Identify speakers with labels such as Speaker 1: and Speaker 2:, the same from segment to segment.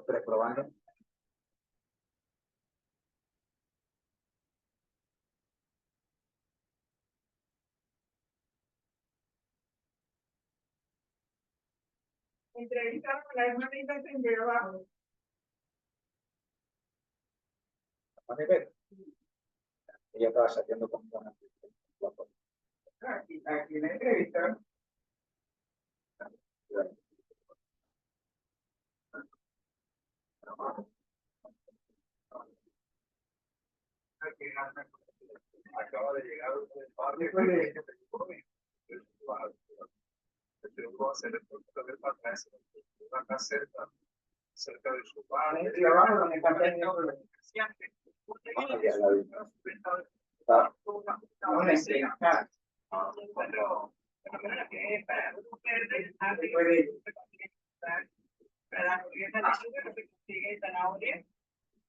Speaker 1: Tres probando.
Speaker 2: Entrevistamos a la hermanita de abajo.
Speaker 1: Ella estaba saliendo con una.
Speaker 2: Aquí la entrevista.
Speaker 3: Acaba de llegar un par de acá cerca de su padre.
Speaker 2: Y abajo donde está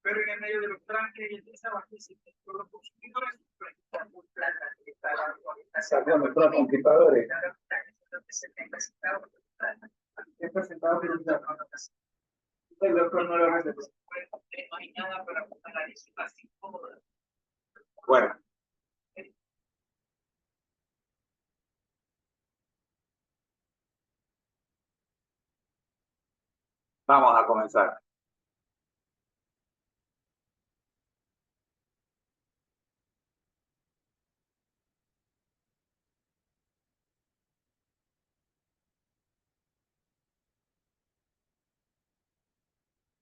Speaker 3: Pero en el medio de los tranques y el desabasto por los consumidores,
Speaker 1: Salió nuestros conquistadores.
Speaker 2: he presentado el doctor no lo hace.
Speaker 3: No hay nada para analizar así como.
Speaker 1: Bueno. Vamos a comenzar.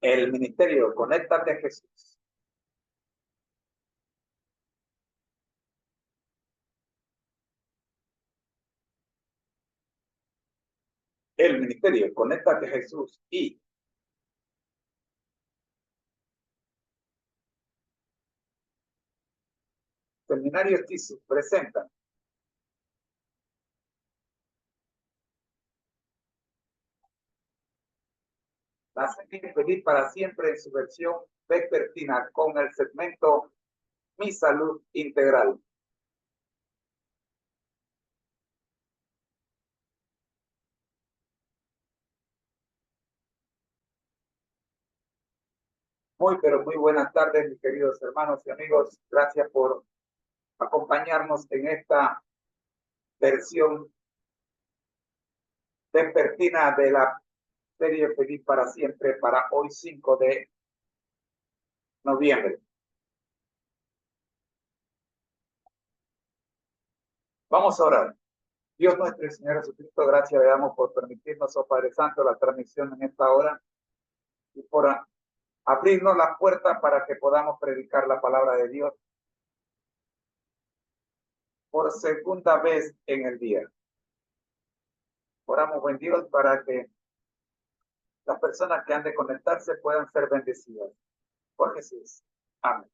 Speaker 1: El ministerio Conéctate a Jesús. El ministerio Conéctate a Jesús y Seminario Tizu presentan La Serie Feliz para Siempre en su versión vespertina con el segmento Mi Salud Integral. Pero muy buenas tardes, mis queridos hermanos y amigos. Gracias por acompañarnos en esta versión vespertina de la Serie Feliz para Siempre para hoy 5 de noviembre. Vamos a orar. Dios nuestro y Señor Jesucristo, gracias le damos por permitirnos, oh Padre Santo, la transmisión en esta hora y por abrirnos las puertas para que podamos predicar la palabra de Dios por segunda vez en el día. Oramos, buen Dios, para que las personas que han de conectarse puedan ser bendecidas. Por Jesús. Amén.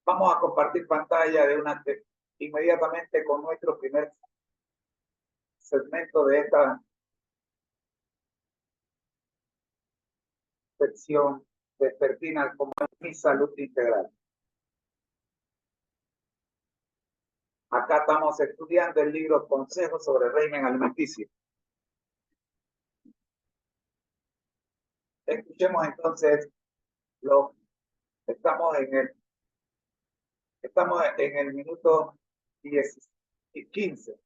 Speaker 1: Vamos a compartir pantalla inmediatamente con nuestro primer segmento de esta sección vespertina como Mi Salud Integral. Acá estamos estudiando el libro Consejos sobre Régimen Alimenticio. Escuchemos entonces, estamos en el minuto 15.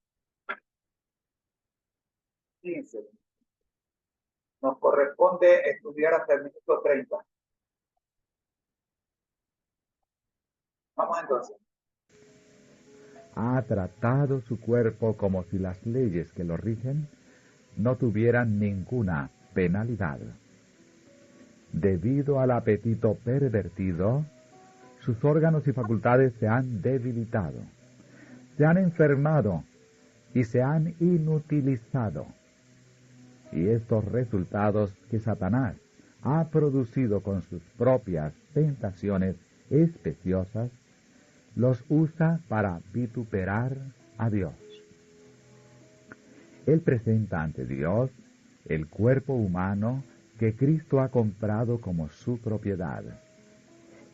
Speaker 1: Nos corresponde estudiar hasta el minuto 30. Vamos entonces.
Speaker 4: Ha tratado su cuerpo como si las leyes que lo rigen no tuvieran ninguna penalidad. Debido al apetito pervertido, sus órganos y facultades se han debilitado, se han enfermado y se han inutilizado. Y estos resultados que Satanás ha producido con sus propias tentaciones especiosas, los usa para vituperar a Dios. Él presenta ante Dios el cuerpo humano que Cristo ha comprado como su propiedad.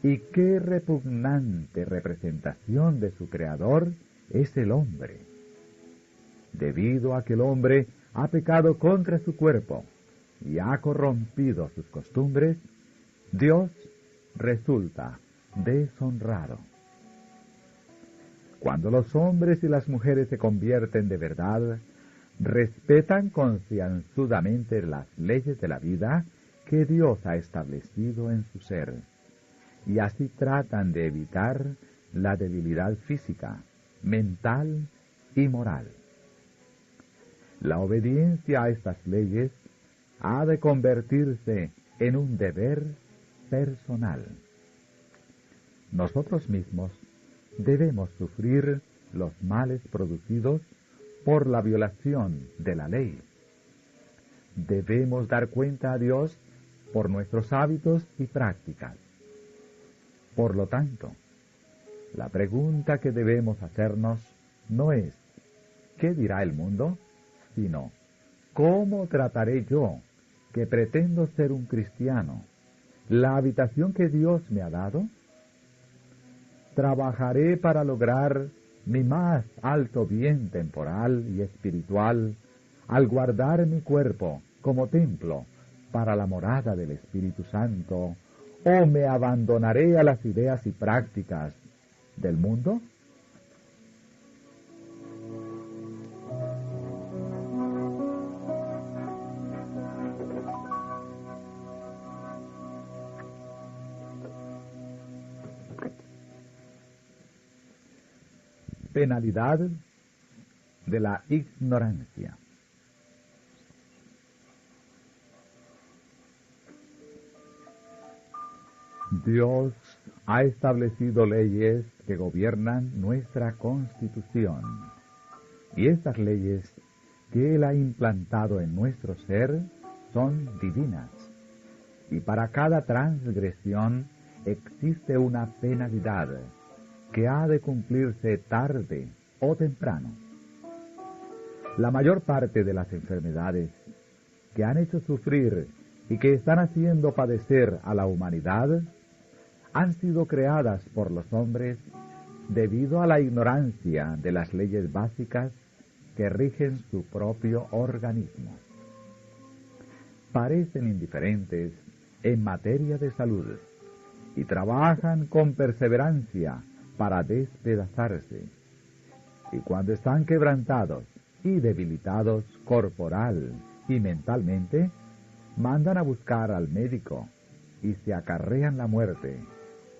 Speaker 4: Y qué repugnante representación de su Creador es el hombre. Debido a que el hombre ha pecado contra su cuerpo y ha corrompido sus costumbres, Dios resulta deshonrado. Cuando los hombres y las mujeres se convierten de verdad, respetan concienzudamente las leyes de la vida que Dios ha establecido en su ser, y así tratan de evitar la debilidad física, mental y moral. La obediencia a estas leyes ha de convertirse en un deber personal. Nosotros mismos debemos sufrir los males producidos por la violación de la ley. Debemos dar cuenta a Dios por nuestros hábitos y prácticas. Por lo tanto, la pregunta que debemos hacernos no es ¿qué dirá el mundo?, sino ¿cómo trataré yo, que pretendo ser un cristiano, la habitación que Dios me ha dado? ¿Trabajaré para lograr mi más alto bien temporal y espiritual al guardar mi cuerpo como templo para la morada del Espíritu Santo, o me abandonaré a las ideas y prácticas del mundo? Penalidad de la ignorancia. Dios ha establecido leyes que gobiernan nuestra Constitución, y estas leyes que Él ha implantado en nuestro ser son divinas, y para cada transgresión existe una penalidad que ha de cumplirse tarde o temprano. La mayor parte de las enfermedades que han hecho sufrir y que están haciendo padecer a la humanidad han sido creadas por los hombres debido a la ignorancia de las leyes básicas que rigen su propio organismo. Parecen indiferentes en materia de salud y trabajan con perseverancia para despedazarse, y cuando están quebrantados y debilitados corporal y mentalmente, mandan a buscar al médico y se acarrean la muerte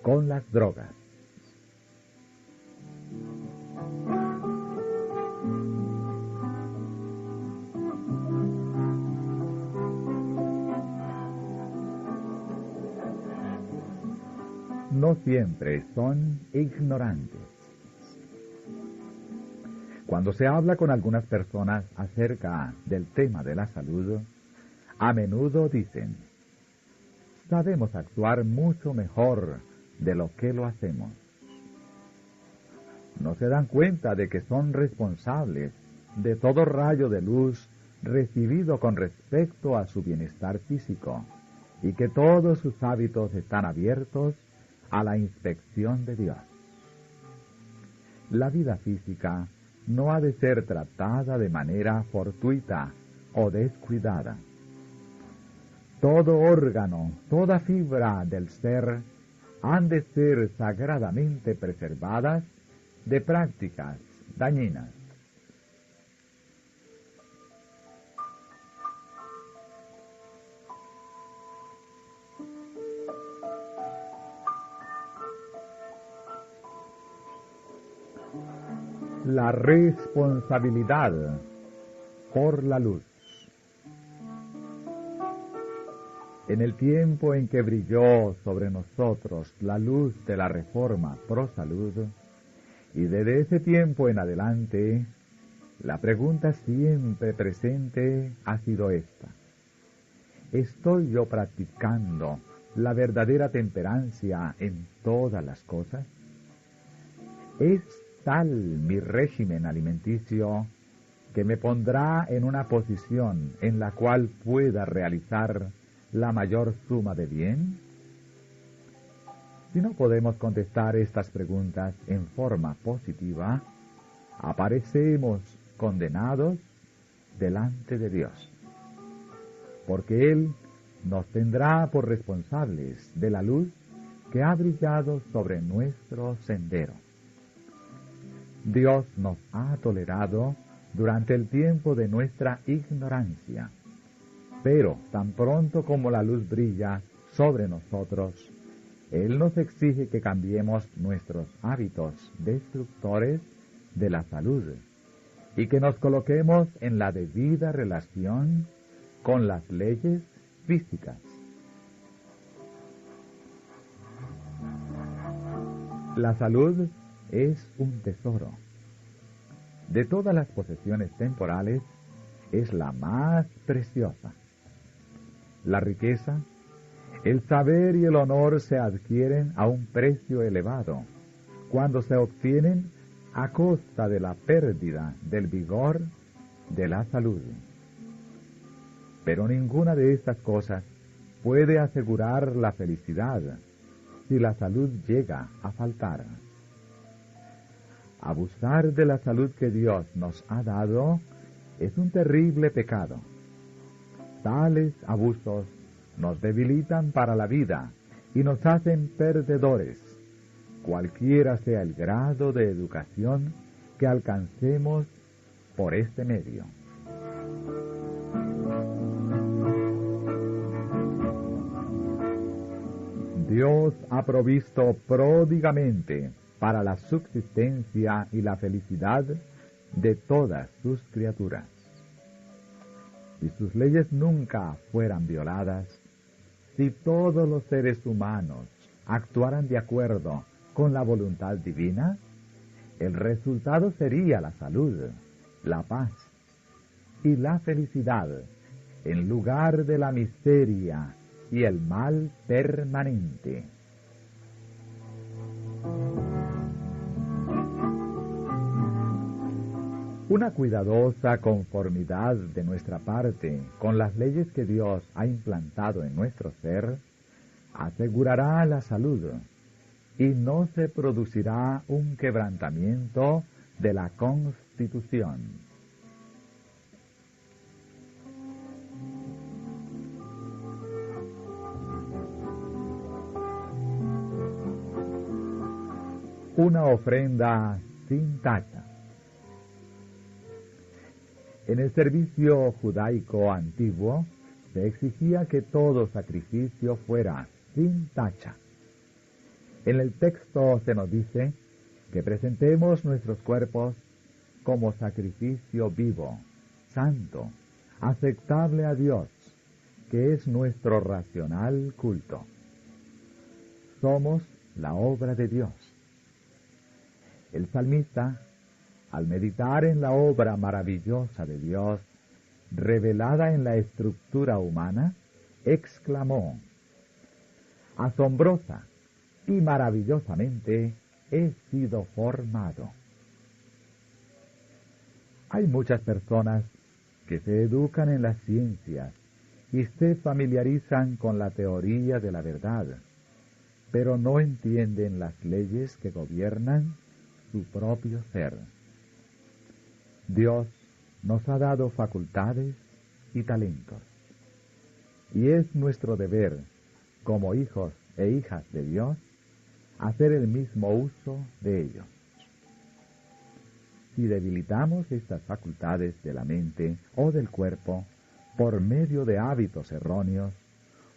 Speaker 4: con las drogas. No siempre son ignorantes. Cuando se habla con algunas personas acerca del tema de la salud, a menudo dicen: sabemos actuar mucho mejor de lo que lo hacemos. No se dan cuenta de que son responsables de todo rayo de luz recibido con respecto a su bienestar físico, y que todos sus hábitos están abiertos a la inspección de Dios. La vida física no ha de ser tratada de manera fortuita o descuidada. Todo órgano, toda fibra del ser han de ser sagradamente preservadas de prácticas dañinas. La responsabilidad por la luz. En el tiempo en que brilló sobre nosotros la luz de la Reforma Pro Salud, y desde ese tiempo en adelante, la pregunta siempre presente ha sido esta: ¿estoy yo practicando la verdadera temperancia en todas las cosas? ¿Es tal mi régimen alimenticio que me pondrá en una posición en la cual pueda realizar la mayor suma de bien? Si no podemos contestar estas preguntas en forma positiva, aparecemos condenados delante de Dios, porque Él nos tendrá por responsables de la luz que ha brillado sobre nuestro sendero. Dios nos ha tolerado durante el tiempo de nuestra ignorancia, pero tan pronto como la luz brilla sobre nosotros, Él nos exige que cambiemos nuestros hábitos destructores de la salud y que nos coloquemos en la debida relación con las leyes físicas. La salud es un tesoro. De todas las posesiones temporales, es la más preciosa. La riqueza, el saber y el honor se adquieren a un precio elevado, cuando se obtienen a costa de la pérdida del vigor de la salud. Pero ninguna de estas cosas puede asegurar la felicidad si la salud llega a faltar. Abusar de la salud que Dios nos ha dado es un terrible pecado. Tales abusos nos debilitan para la vida y nos hacen perdedores, cualquiera sea el grado de educación que alcancemos por este medio. Dios ha provisto pródigamente para la subsistencia y la felicidad de todas sus criaturas. Si sus leyes nunca fueran violadas, si todos los seres humanos actuaran de acuerdo con la voluntad divina, el resultado sería la salud, la paz y la felicidad, en lugar de la miseria y el mal permanente. Una cuidadosa conformidad de nuestra parte con las leyes que Dios ha implantado en nuestro ser asegurará la salud y no se producirá un quebrantamiento de la Constitución. Una ofrenda sin tacha. En el servicio judaico antiguo se exigía que todo sacrificio fuera sin tacha. En el texto se nos dice que presentemos nuestros cuerpos como sacrificio vivo, santo, aceptable a Dios, que es nuestro racional culto. Somos la obra de Dios. El salmista, al meditar en la obra maravillosa de Dios, revelada en la estructura humana, exclamó: asombrosa y maravillosamente he sido formado. Hay muchas personas que se educan en las ciencias y se familiarizan con la teoría de la verdad, pero no entienden las leyes que gobiernan su propio ser. Dios nos ha dado facultades y talentos, y es nuestro deber, como hijos e hijas de Dios, hacer el mismo uso de ellos. Si debilitamos estas facultades de la mente o del cuerpo por medio de hábitos erróneos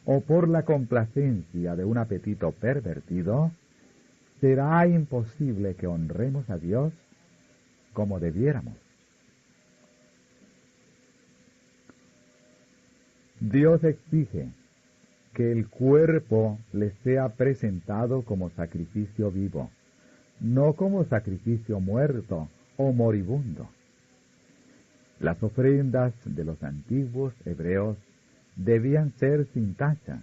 Speaker 4: o por la complacencia de un apetito pervertido, será imposible que honremos a Dios como debiéramos. Dios exige que el cuerpo le sea presentado como sacrificio vivo, no como sacrificio muerto o moribundo. Las ofrendas de los antiguos hebreos debían ser sin tacha,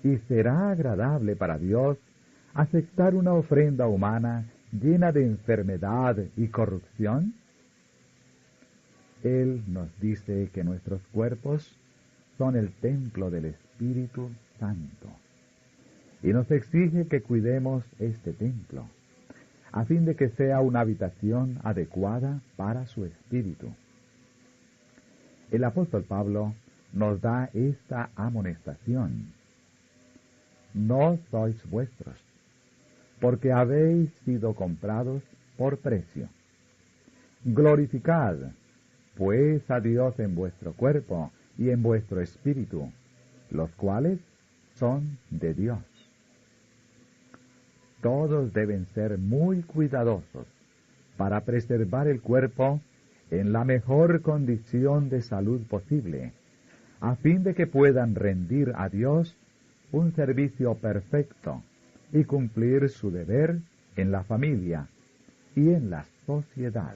Speaker 4: y será agradable para Dios aceptar una ofrenda humana llena de enfermedad y corrupción. Él nos dice que nuestros cuerpos son el templo del Espíritu Santo, y nos exige que cuidemos este templo, a fin de que sea una habitación adecuada para su Espíritu. el apóstol Pablo nos da esta amonestación. No sois vuestros, porque habéis sido comprados por precio. Glorificad, pues, a Dios en vuestro cuerpo y en vuestro espíritu, los cuales son de Dios. Todos deben ser muy cuidadosos para preservar el cuerpo en la mejor condición de salud posible, a fin de que puedan rendir a Dios un servicio perfecto y cumplir su deber en la familia y en la sociedad.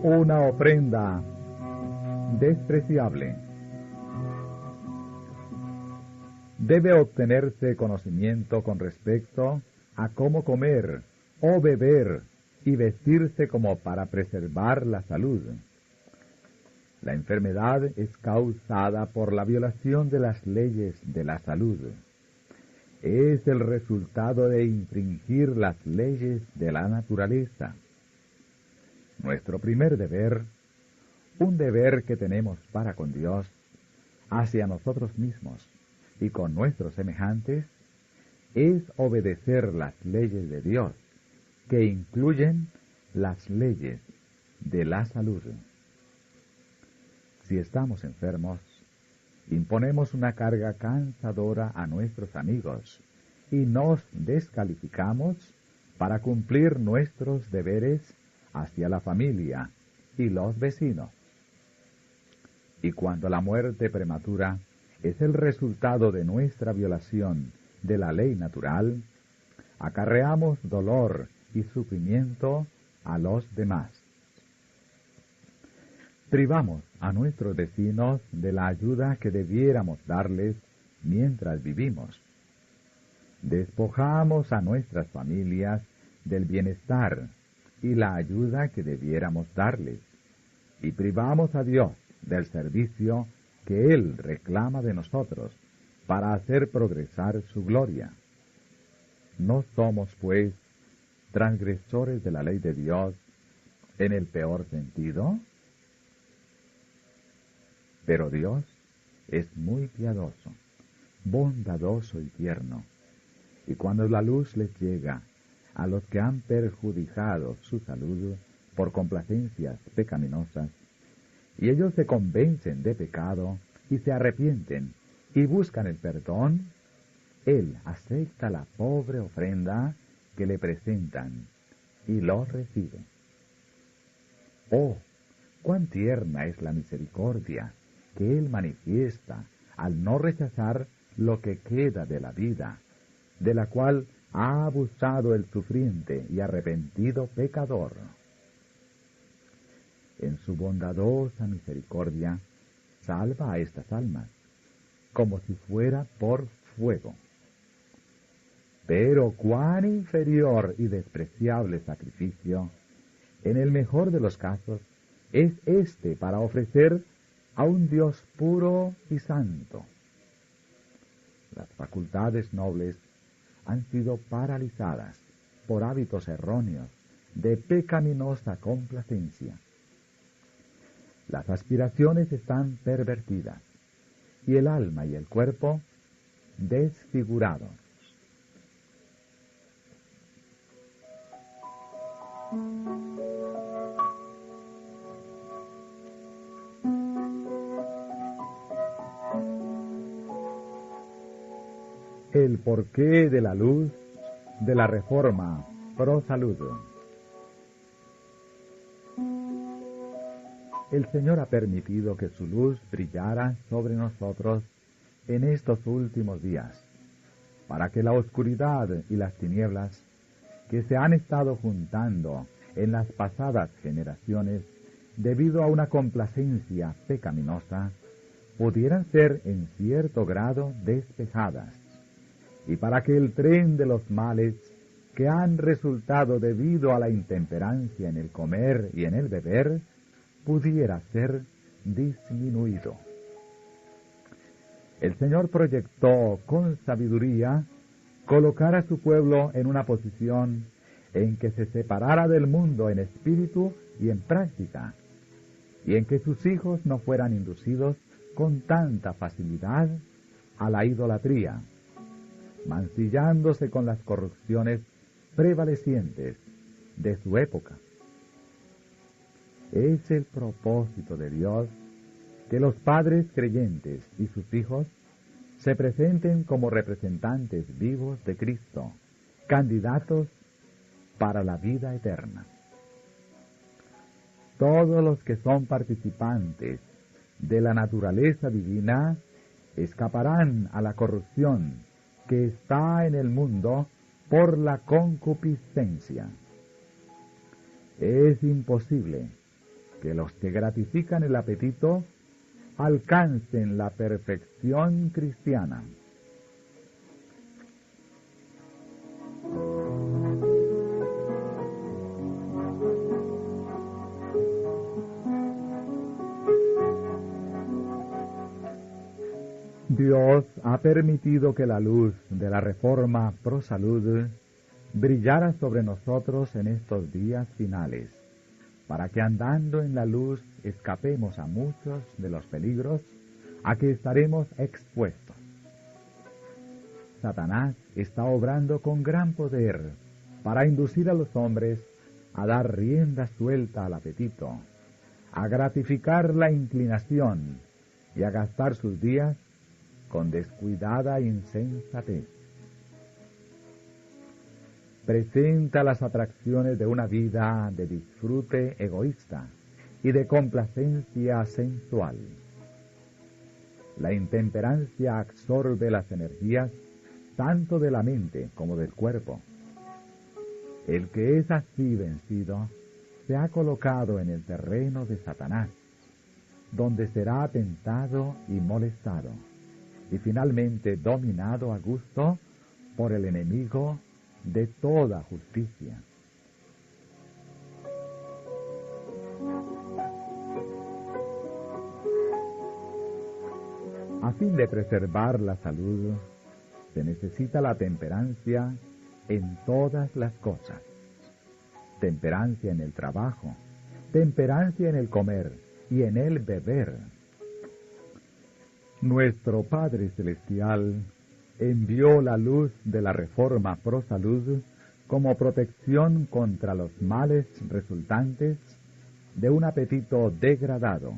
Speaker 4: Una ofrenda despreciable. Debe obtenerse conocimiento con respecto a cómo comer o beber y vestirse como para preservar la salud. La enfermedad es causada por la violación de las leyes de la salud. Es el resultado de infringir las leyes de la naturaleza. Nuestro primer deber, un deber que tenemos para con Dios, hacia nosotros mismos y con nuestros semejantes, es obedecer las leyes de Dios, que incluyen las leyes de la salud. Si estamos enfermos, imponemos una carga cansadora a nuestros amigos y nos descalificamos para cumplir nuestros deberes hacia la familia y los vecinos. Y cuando la muerte prematura es el resultado de nuestra violación de la ley natural, acarreamos dolor y sufrimiento a los demás. Privamos a nuestros vecinos de la ayuda que debiéramos darles mientras vivimos. Despojamos a nuestras familias del bienestar y la ayuda que debiéramos darles, y privamos a Dios del servicio que Él reclama de nosotros para hacer progresar su gloria. No somos, pues, transgresores de la ley de Dios en el peor sentido, pero Dios es muy piadoso, bondadoso y tierno, y cuando la luz les llega a los que han perjudicado su salud por complacencias pecaminosas, y ellos se convencen de pecado y se arrepienten y buscan el perdón, Él acepta la pobre ofrenda que le presentan y lo recibe. ¡Oh, cuán tierna es la misericordia que Él manifiesta al no rechazar lo que queda de la vida, de la cual ha abusado el sufriente y arrepentido pecador! En su bondadosa misericordia salva a estas almas, como si fuera por fuego. Pero cuán inferior y despreciable sacrificio, en el mejor de los casos, es este para ofrecer a un Dios puro y santo. Las facultades nobles han sido paralizadas por hábitos erróneos de pecaminosa complacencia. Las aspiraciones están pervertidas y el alma y el cuerpo desfigurados. El porqué de la luz de la reforma pro salud. El Señor ha permitido que su luz brillara sobre nosotros en estos últimos días, para que la oscuridad y las tinieblas que se han estado juntando en las pasadas generaciones debido a una complacencia pecaminosa pudieran ser en cierto grado despejadas. y para que el tren de los males que han resultado debido a la intemperancia en el comer y en el beber pudiera ser disminuido. El Señor proyectó con sabiduría colocar a su pueblo en una posición en que se separara del mundo en espíritu y en práctica, y en que sus hijos no fueran inducidos con tanta facilidad a la idolatría, mancillándose con las corrupciones prevalecientes de su época. Es el propósito de Dios que los padres creyentes y sus hijos se presenten como representantes vivos de Cristo, candidatos para la vida eterna. Todos los que son participantes de la naturaleza divina escaparán a la corrupción que está en el mundo por la concupiscencia. Es imposible que los que gratifican el apetito alcancen la perfección cristiana. Dios ha permitido que la luz de la Reforma Pro Salud brillara sobre nosotros en estos días finales, para que andando en la luz escapemos a muchos de los peligros a que estaremos expuestos. Satanás está obrando con gran poder para inducir a los hombres a dar rienda suelta al apetito, a gratificar la inclinación y a gastar sus días con descuidada insensatez. Presenta las atracciones de una vida de disfrute egoísta y de complacencia sensual. La intemperancia absorbe las energías tanto de la mente como del cuerpo. El que es así vencido se ha colocado en el terreno de Satanás, donde será tentado y molestado, y finalmente dominado a gusto por el enemigo de toda justicia. A fin de preservar la salud, se necesita la temperancia en todas las cosas. Temperancia en el trabajo, temperancia en el comer y en el beber. Nuestro Padre Celestial envió la luz de la Reforma Pro Salud como protección contra los males resultantes de un apetito degradado,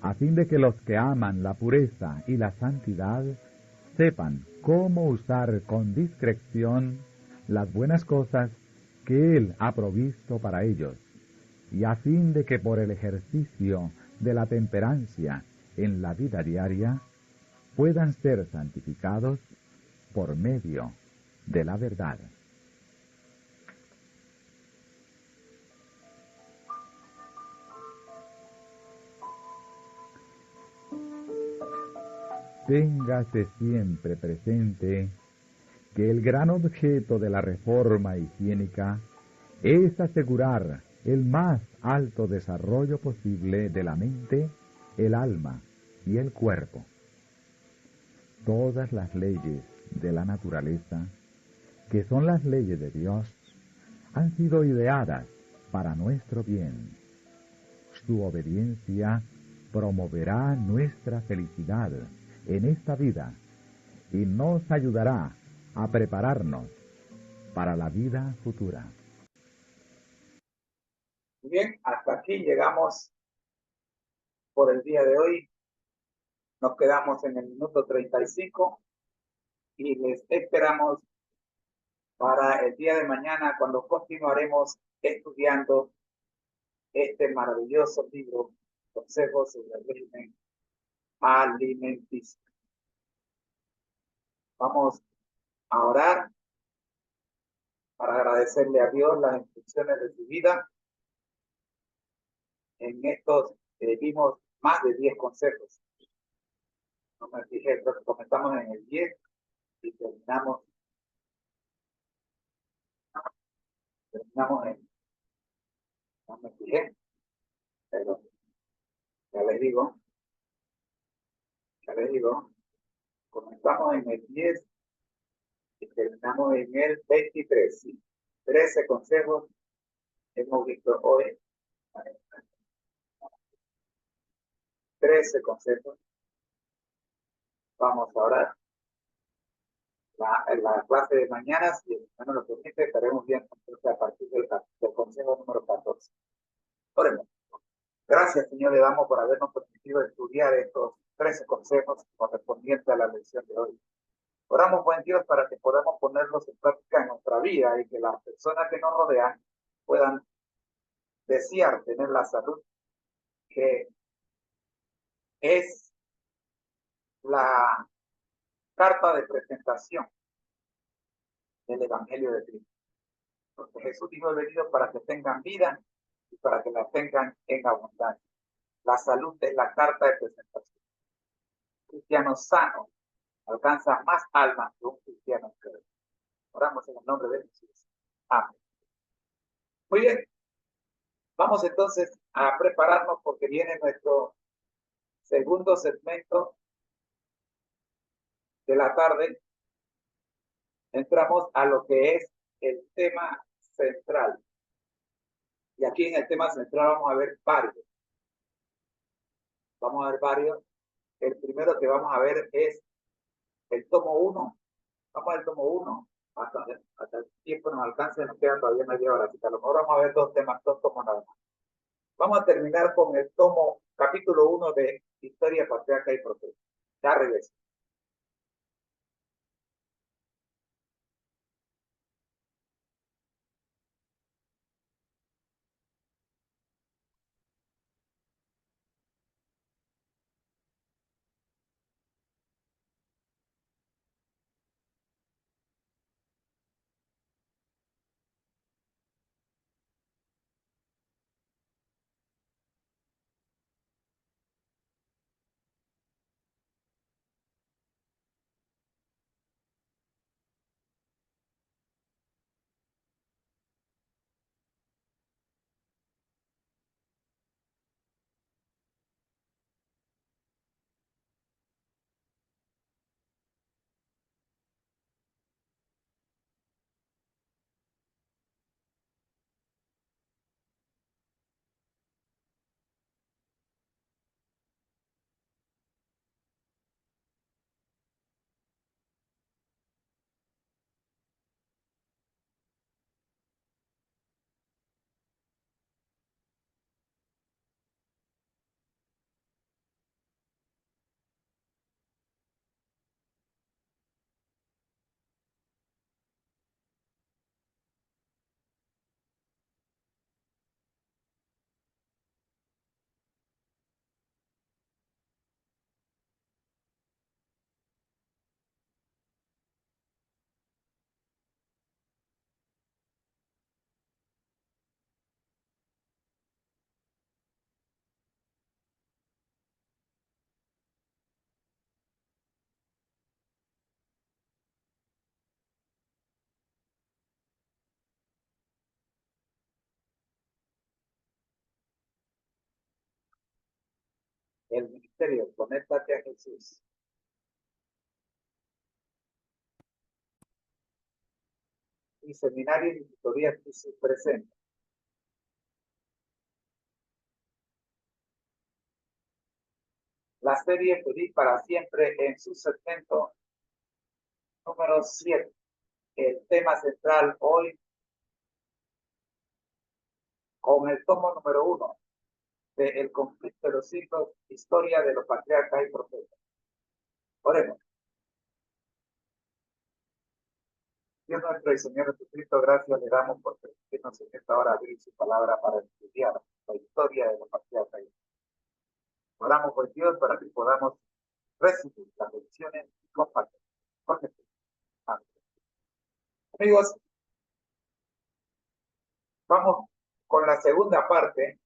Speaker 4: a fin de que los que aman la pureza y la santidad sepan cómo usar con discreción las buenas cosas que Él ha provisto para ellos, y a fin de que por el ejercicio de la temperancia en la vida diaria puedan ser santificados por medio de la verdad. Téngase siempre presente que el gran objeto de la reforma higiénica es asegurar el más alto desarrollo posible de la mente, el alma y el cuerpo. Todas las leyes de la naturaleza, que son las leyes de Dios, han sido ideadas para nuestro bien. Su obediencia promoverá nuestra felicidad en esta vida y nos ayudará a prepararnos para la vida futura.
Speaker 1: Bien, hasta aquí llegamos por el día de hoy. Nos quedamos en el minuto 35 y les esperamos para el día de mañana, cuando continuaremos estudiando este maravilloso libro, Consejos sobre el régimen alimenticio. Vamos a orar para agradecerle a Dios las instrucciones recibidas. En estos vimos más de 10 consejos. No me fijé, creo que comenzamos en el 10 y terminamos en, no me fijé, pero ya les digo, comenzamos en el 10 y terminamos en el 23. Sí. 13 consejos hemos visto hoy. 13 consejos. Vamos a orar. En la clase de mañana, si el Señor nos lo permite, estaremos viendo a partir del consejo número 14. Oremos. Gracias, Señor, le damos por habernos permitido estudiar estos 13 consejos correspondientes a la lección de hoy. Oramos, buen Dios, para que podamos ponerlos en práctica en nuestra vida y que las personas que nos rodean puedan desear tener la salud que es la carta de presentación del Evangelio de Cristo. Porque Jesús dijo: he venido para que tengan vida y para que la tengan en abundancia. La salud es la carta de presentación. Un cristiano sano alcanza más almas que un cristiano enfermo. Oramos en el nombre de Jesús. Amén. Muy bien. Vamos entonces a prepararnos porque viene nuestro segundo segmento de la tarde. Entramos a lo que es el tema central. Y aquí en el tema central vamos a ver varios. El primero que vamos a ver es el tomo 1. Vamos al tomo 1. Hasta el tiempo nos alcance, nos queda todavía media hora. Así que a lo mejor vamos a ver dos tomos nada más. Vamos a terminar con el tomo, capítulo 1 de Historia, Patriarca y Profeta. Ya regreso. El ministerio, conéctate a Jesús. Y seminario y tutoría Jesús presente. La serie Feliz para Siempre en su segmento número 7. El tema central hoy con el tomo número 1 de El conflicto de los siglos, historia de los patriarcas y profetas. Oremos. Dios nuestro y Señor Jesucristo, gracias le damos por permitirnos en esta hora abrir su palabra para estudiar la historia de los patriarcas. Oramos por Dios para que podamos recibir las lecciones y compartir con Jesús. Amén. Amigos, vamos con la segunda parte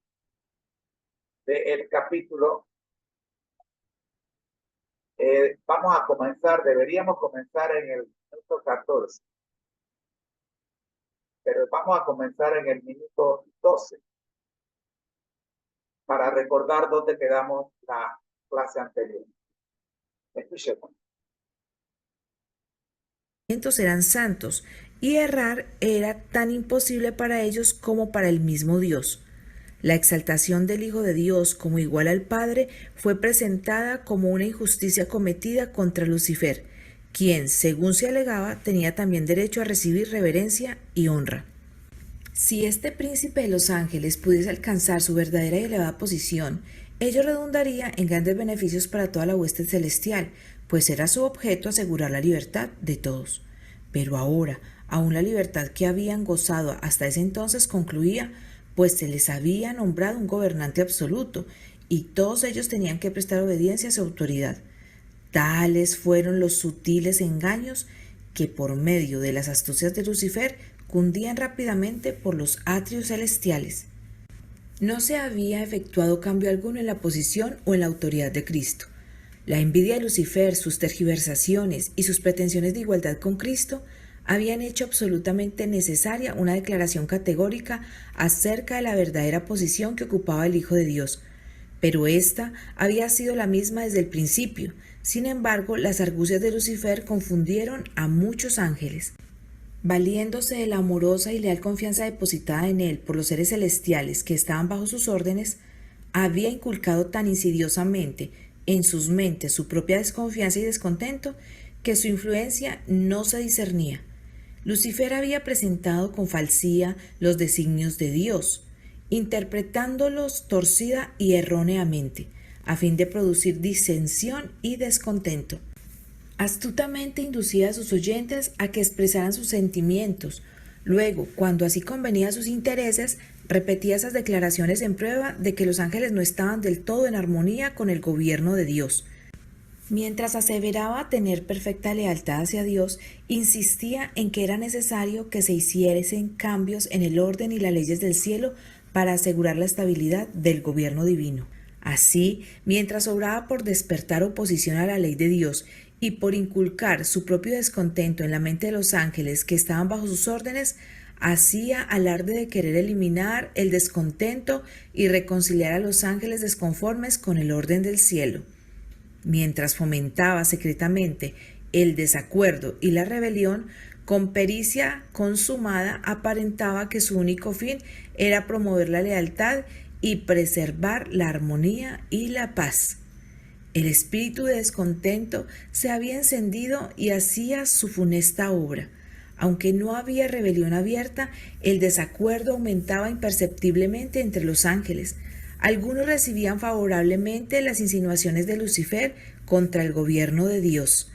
Speaker 1: del capítulo Vamos a comenzar, deberíamos comenzar en el minuto 14, pero vamos a comenzar en el minuto 12 para recordar dónde quedamos la clase anterior. Escuchemos.
Speaker 5: Eran santos, y errar era tan imposible para ellos como para el mismo Dios. La exaltación del Hijo de Dios como igual al Padre fue presentada como una injusticia cometida contra Lucifer, quien, según se alegaba, tenía también derecho a recibir reverencia y honra. Si este príncipe de los ángeles pudiese alcanzar su verdadera y elevada posición, ello redundaría en grandes beneficios para toda la hueste celestial, pues era su objeto asegurar la libertad de todos. Pero ahora, aún la libertad que habían gozado hasta ese entonces concluía, pues se les había nombrado un gobernante absoluto, y todos ellos tenían que prestar obediencia a su autoridad. Tales fueron los sutiles engaños que por medio de las astucias de Lucifer cundían rápidamente por los atrios celestiales. No se había efectuado cambio alguno en la posición o en la autoridad de Cristo. La envidia de Lucifer, sus tergiversaciones y sus pretensiones de igualdad con Cristo habían hecho absolutamente necesaria una declaración categórica acerca de la verdadera posición que ocupaba el Hijo de Dios, pero esta había sido la misma desde el principio. Sin embargo, las argucias de Lucifer confundieron a muchos ángeles. Valiéndose de la amorosa y leal confianza depositada en él por los seres celestiales que estaban bajo sus órdenes, había inculcado tan insidiosamente en sus mentes su propia desconfianza y descontento que su influencia no se discernía. Lucifer había presentado con falsía los designios de Dios, interpretándolos torcida y erróneamente, a fin de producir disensión y descontento. Astutamente inducía a sus oyentes a que expresaran sus sentimientos. Luego, cuando así convenía a sus intereses, repetía esas declaraciones en prueba de que los ángeles no estaban del todo en armonía con el gobierno de Dios. Mientras aseveraba tener perfecta lealtad hacia Dios, insistía en que era necesario que se hiciesen cambios en el orden y las leyes del cielo para asegurar la estabilidad del gobierno divino. Así, mientras obraba por despertar oposición a la ley de Dios y por inculcar su propio descontento en la mente de los ángeles que estaban bajo sus órdenes, hacía alarde de querer eliminar el descontento y reconciliar a los ángeles desconformes con el orden del cielo. Mientras fomentaba secretamente el desacuerdo y la rebelión, con pericia consumada aparentaba que su único fin era promover la lealtad y preservar la armonía y la paz. El espíritu de descontento se había encendido y hacía su funesta obra. Aunque no había rebelión abierta, el desacuerdo aumentaba imperceptiblemente entre los ángeles. Algunos recibían favorablemente las insinuaciones de Lucifer contra el gobierno de Dios.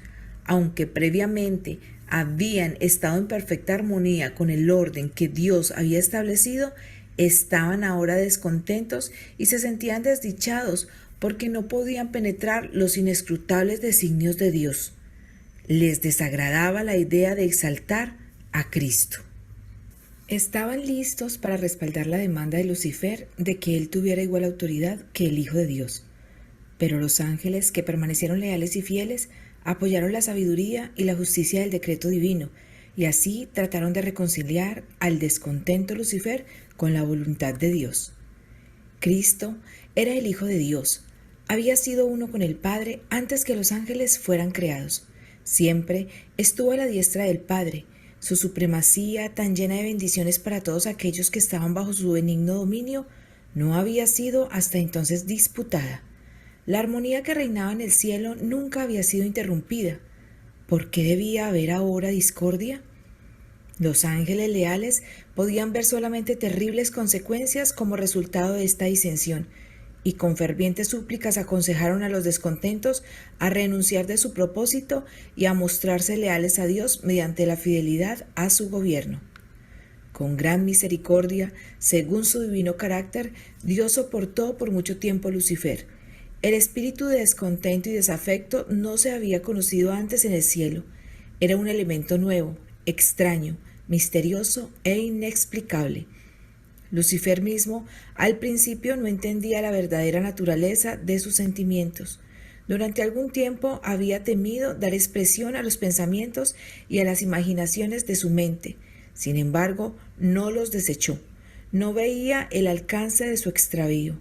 Speaker 5: Aunque previamente habían estado en perfecta armonía con el orden que Dios había establecido, estaban ahora descontentos y se sentían desdichados porque no podían penetrar los inescrutables designios de Dios. Les desagradaba la idea de exaltar a Cristo. Estaban listos para respaldar la demanda de Lucifer de que él tuviera igual autoridad que el Hijo de Dios. Pero los ángeles, que permanecieron leales y fieles, apoyaron la sabiduría y la justicia del decreto divino, y así trataron de reconciliar al descontento Lucifer con la voluntad de Dios. Cristo era el Hijo de Dios. Había sido uno con el Padre antes que los ángeles fueran creados. Siempre estuvo a la diestra del Padre. Su supremacía, tan llena de bendiciones para todos aquellos que estaban bajo su benigno dominio, no había sido hasta entonces disputada. La armonía que reinaba en el cielo nunca había sido interrumpida. ¿Por qué debía haber ahora discordia? Los ángeles leales podían ver solamente terribles consecuencias como resultado de esta disensión, y con fervientes súplicas aconsejaron a los descontentos a renunciar de su propósito y a mostrarse leales a Dios mediante la fidelidad a su gobierno. Con gran misericordia, según su divino carácter, Dios soportó por mucho tiempo a Lucifer. El espíritu de descontento y desafecto no se había conocido antes en el cielo. Era un elemento nuevo, extraño, misterioso e inexplicable. Lucifer mismo al principio no entendía la verdadera naturaleza de sus sentimientos. Durante algún tiempo había temido dar expresión a los pensamientos y a las imaginaciones de su mente. Sin embargo, no los desechó. No veía el alcance de su extravío.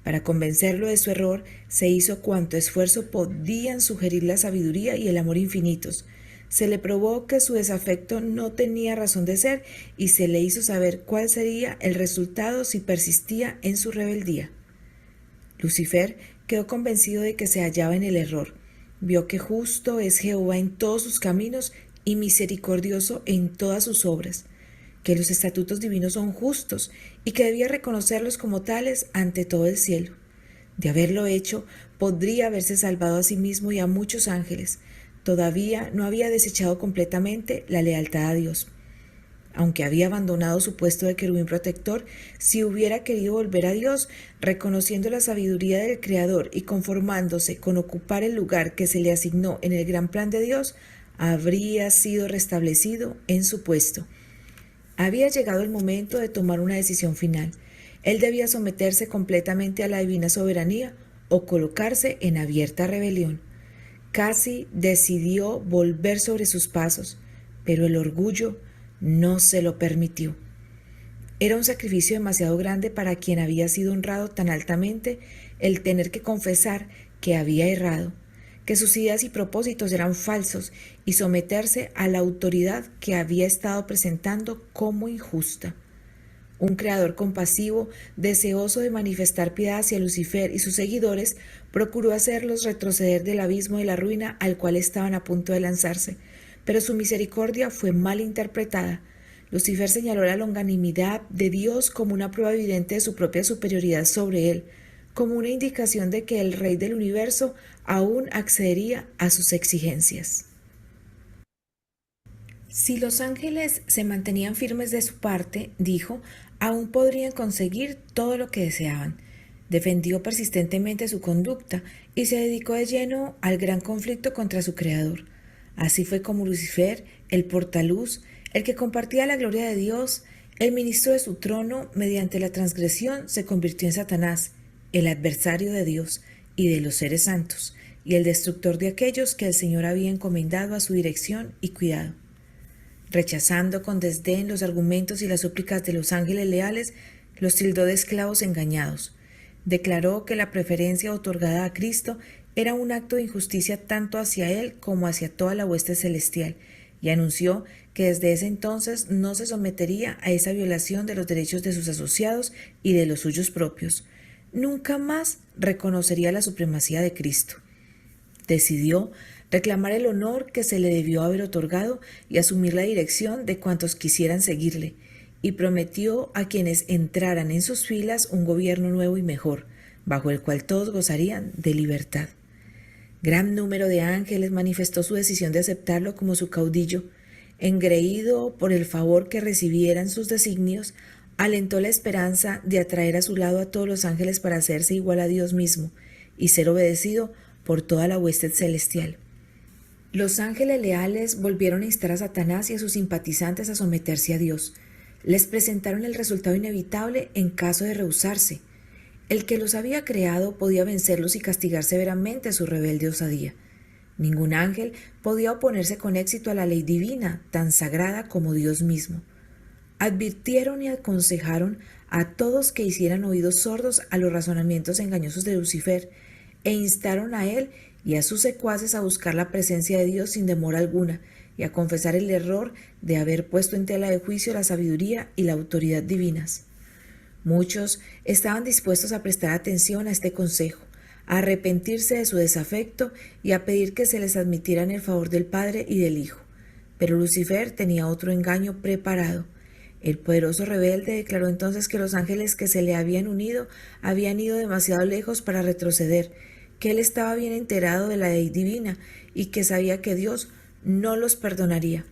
Speaker 5: Para convencerlo de su error, se hizo cuanto esfuerzo podían sugerir la sabiduría y el amor infinitos. Se le probó que su desafecto no tenía razón de ser y se le hizo saber cuál sería el resultado si persistía en su rebeldía. Lucifer quedó convencido de que se hallaba en el error. Vio que justo es Jehová en todos sus caminos y misericordioso en todas sus obras, que los estatutos divinos son justos y que debía reconocerlos como tales ante todo el cielo. De haberlo hecho, podría haberse salvado a sí mismo y a muchos ángeles. Todavía no había desechado completamente la lealtad a Dios. Aunque había abandonado su puesto de querubín protector, si hubiera querido volver a Dios, reconociendo la sabiduría del Creador y conformándose con ocupar el lugar que se le asignó en el gran plan de Dios, habría sido restablecido en su puesto. Había llegado el momento de tomar una decisión final. Él debía someterse completamente a la divina soberanía o colocarse en abierta rebelión. Casi decidió volver sobre sus pasos, pero el orgullo no se lo permitió. Era un sacrificio demasiado grande para quien había sido honrado tan altamente el tener que confesar que había errado, que sus ideas y propósitos eran falsos y someterse a la autoridad que había estado presentando como injusta. Un creador compasivo, deseoso de manifestar piedad hacia Lucifer y sus seguidores, procuró hacerlos retroceder del abismo de la ruina al cual estaban a punto de lanzarse, pero su misericordia fue mal interpretada. Lucifer señaló la longanimidad de Dios como una prueba evidente de su propia superioridad sobre él, como una indicación de que el Rey del universo aún accedería a sus exigencias. Si los ángeles se mantenían firmes de su parte, dijo, aún podrían conseguir todo lo que deseaban. Defendió persistentemente su conducta y se dedicó de lleno al gran conflicto contra su creador. Así fue como Lucifer, el portaluz, el que compartía la gloria de Dios, el ministro de su trono, mediante la transgresión se convirtió en Satanás, el adversario de Dios y de los seres santos, y el destructor de aquellos que el Señor había encomendado a su dirección y cuidado. Rechazando con desdén los argumentos y las súplicas de los ángeles leales, los tildó de esclavos engañados. Declaró que la preferencia otorgada a Cristo era un acto de injusticia tanto hacia él como hacia toda la hueste celestial, y anunció que desde ese entonces no se sometería a esa violación de los derechos de sus asociados y de los suyos propios. Nunca más reconocería la supremacía de Cristo. Decidió reclamar el honor que se le debió haber otorgado y asumir la dirección de cuantos quisieran seguirle, y prometió a quienes entraran en sus filas un gobierno nuevo y mejor, bajo el cual todos gozarían de libertad. Gran número de ángeles manifestó su decisión de aceptarlo como su caudillo. Engreído por el favor que recibieran sus designios, alentó la esperanza de atraer a su lado a todos los ángeles para hacerse igual a Dios mismo y ser obedecido por toda la hueste celestial. Los ángeles leales volvieron a instar a Satanás y a sus simpatizantes a someterse a Dios. Les presentaron el resultado inevitable en caso de rehusarse. El que los había creado podía vencerlos y castigar severamente su rebelde osadía. Ningún ángel podía oponerse con éxito a la ley divina, tan sagrada como Dios mismo. Advirtieron y aconsejaron a todos que hicieran oídos sordos a los razonamientos engañosos de Lucifer, e instaron a él y a sus secuaces a buscar la presencia de Dios sin demora alguna, y a confesar el error de haber puesto en tela de juicio la sabiduría y la autoridad divinas. Muchos estaban dispuestos a prestar atención a este consejo, a arrepentirse de su desafecto y a pedir que se les admitiera en el favor del Padre y del Hijo. Pero Lucifer tenía otro engaño preparado. El poderoso rebelde declaró entonces que los ángeles que se le habían unido habían ido demasiado lejos para retroceder, que él estaba bien enterado de la ley divina y que sabía que Dios no los perdonaría.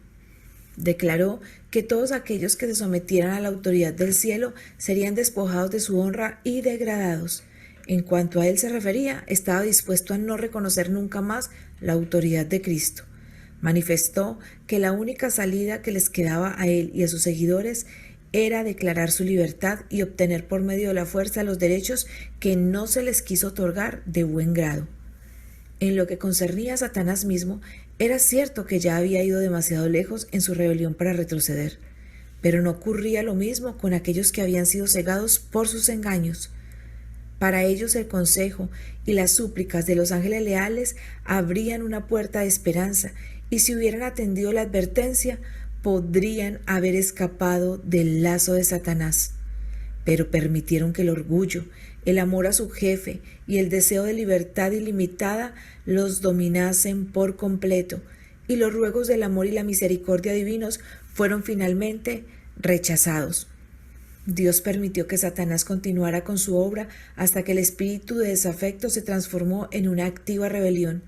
Speaker 5: Declaró que todos aquellos que se sometieran a la autoridad del cielo serían despojados de su honra y degradados. En cuanto a él se refería, estaba dispuesto a no reconocer nunca más la autoridad de Cristo. Manifestó que la única salida que les quedaba a él y a sus seguidores era declarar su libertad y obtener por medio de la fuerza los derechos que no se les quiso otorgar de buen grado. En lo que concernía a Satanás mismo, era cierto que ya había ido demasiado lejos en su rebelión para retroceder, pero no ocurría lo mismo con aquellos que habían sido cegados por sus engaños. Para ellos el consejo y las súplicas de los ángeles leales abrían una puerta de esperanza, y si hubieran atendido la advertencia, podrían haber escapado del lazo de Satanás. Pero permitieron que el orgullo, el amor a su jefe y el deseo de libertad ilimitada los dominasen por completo, y los ruegos del amor y la misericordia divinos fueron finalmente rechazados. Dios permitió que Satanás continuara con su obra hasta que el espíritu de desafecto se transformó en una activa rebelión.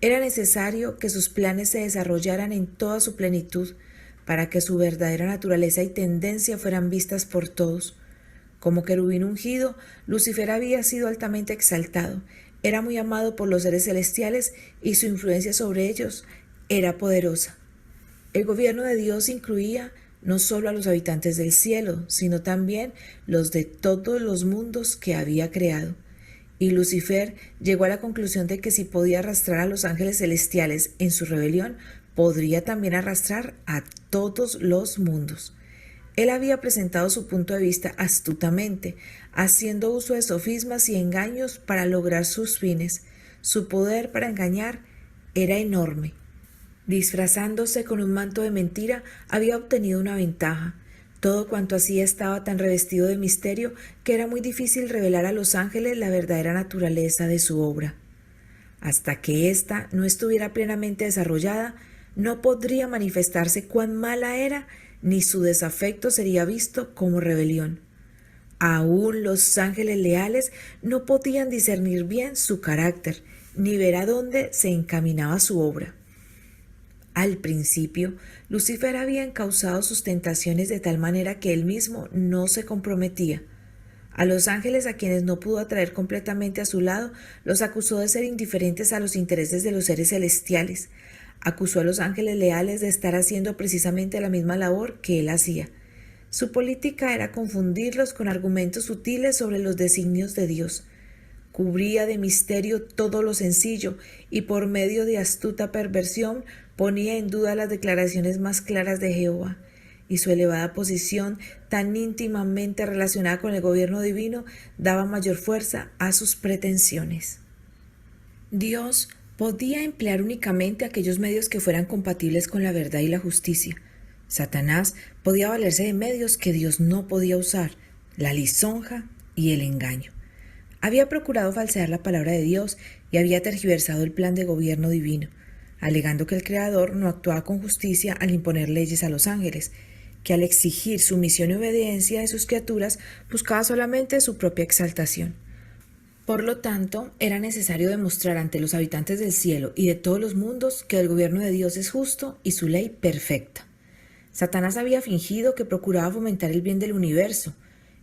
Speaker 5: Era necesario que sus planes se desarrollaran en toda su plenitud para que su verdadera naturaleza y tendencia fueran vistas por todos. Como querubín ungido, Lucifer había sido altamente exaltado, era muy amado por los seres celestiales y su influencia sobre ellos era poderosa. El gobierno de Dios incluía no solo a los habitantes del cielo, sino también los de todos los mundos que había creado. Y Lucifer llegó a la conclusión de que si podía arrastrar a los ángeles celestiales en su rebelión, podría también arrastrar a todos los mundos. Él había presentado su punto de vista astutamente, haciendo uso de sofismas y engaños para lograr sus fines. Su poder para engañar era enorme. Disfrazándose con un manto de mentira, había obtenido una ventaja. Todo cuanto hacía estaba tan revestido de misterio que era muy difícil revelar a los ángeles la verdadera naturaleza de su obra. Hasta que ésta no estuviera plenamente desarrollada, no podría manifestarse cuán mala era, ni su desafecto sería visto como rebelión. Aún los ángeles leales no podían discernir bien su carácter, ni ver a dónde se encaminaba su obra. Al principio, Lucifer había encauzado sus tentaciones de tal manera que él mismo no se comprometía. A los ángeles, a quienes no pudo atraer completamente a su lado, los acusó de ser indiferentes a los intereses de los seres celestiales. Acusó a los ángeles leales de estar haciendo precisamente la misma labor que él hacía. Su política era confundirlos con argumentos sutiles sobre los designios de Dios. Cubría de misterio todo lo sencillo y por medio de astuta perversión ponía en duda las declaraciones más claras de Jehová, y su elevada posición, tan íntimamente relacionada con el gobierno divino, daba mayor fuerza a sus pretensiones. Dios podía emplear únicamente aquellos medios que fueran compatibles con la verdad y la justicia. Satanás podía valerse de medios que Dios no podía usar, la lisonja y el engaño. Había procurado falsear la palabra de Dios y había tergiversado el plan de gobierno divino, alegando que el Creador no actuaba con justicia al imponer leyes a los ángeles, que al exigir sumisión y obediencia de sus criaturas buscaba solamente su propia exaltación. Por lo tanto, era necesario demostrar ante los habitantes del cielo y de todos los mundos que el gobierno de Dios es justo y su ley perfecta. Satanás había fingido que procuraba fomentar el bien del universo.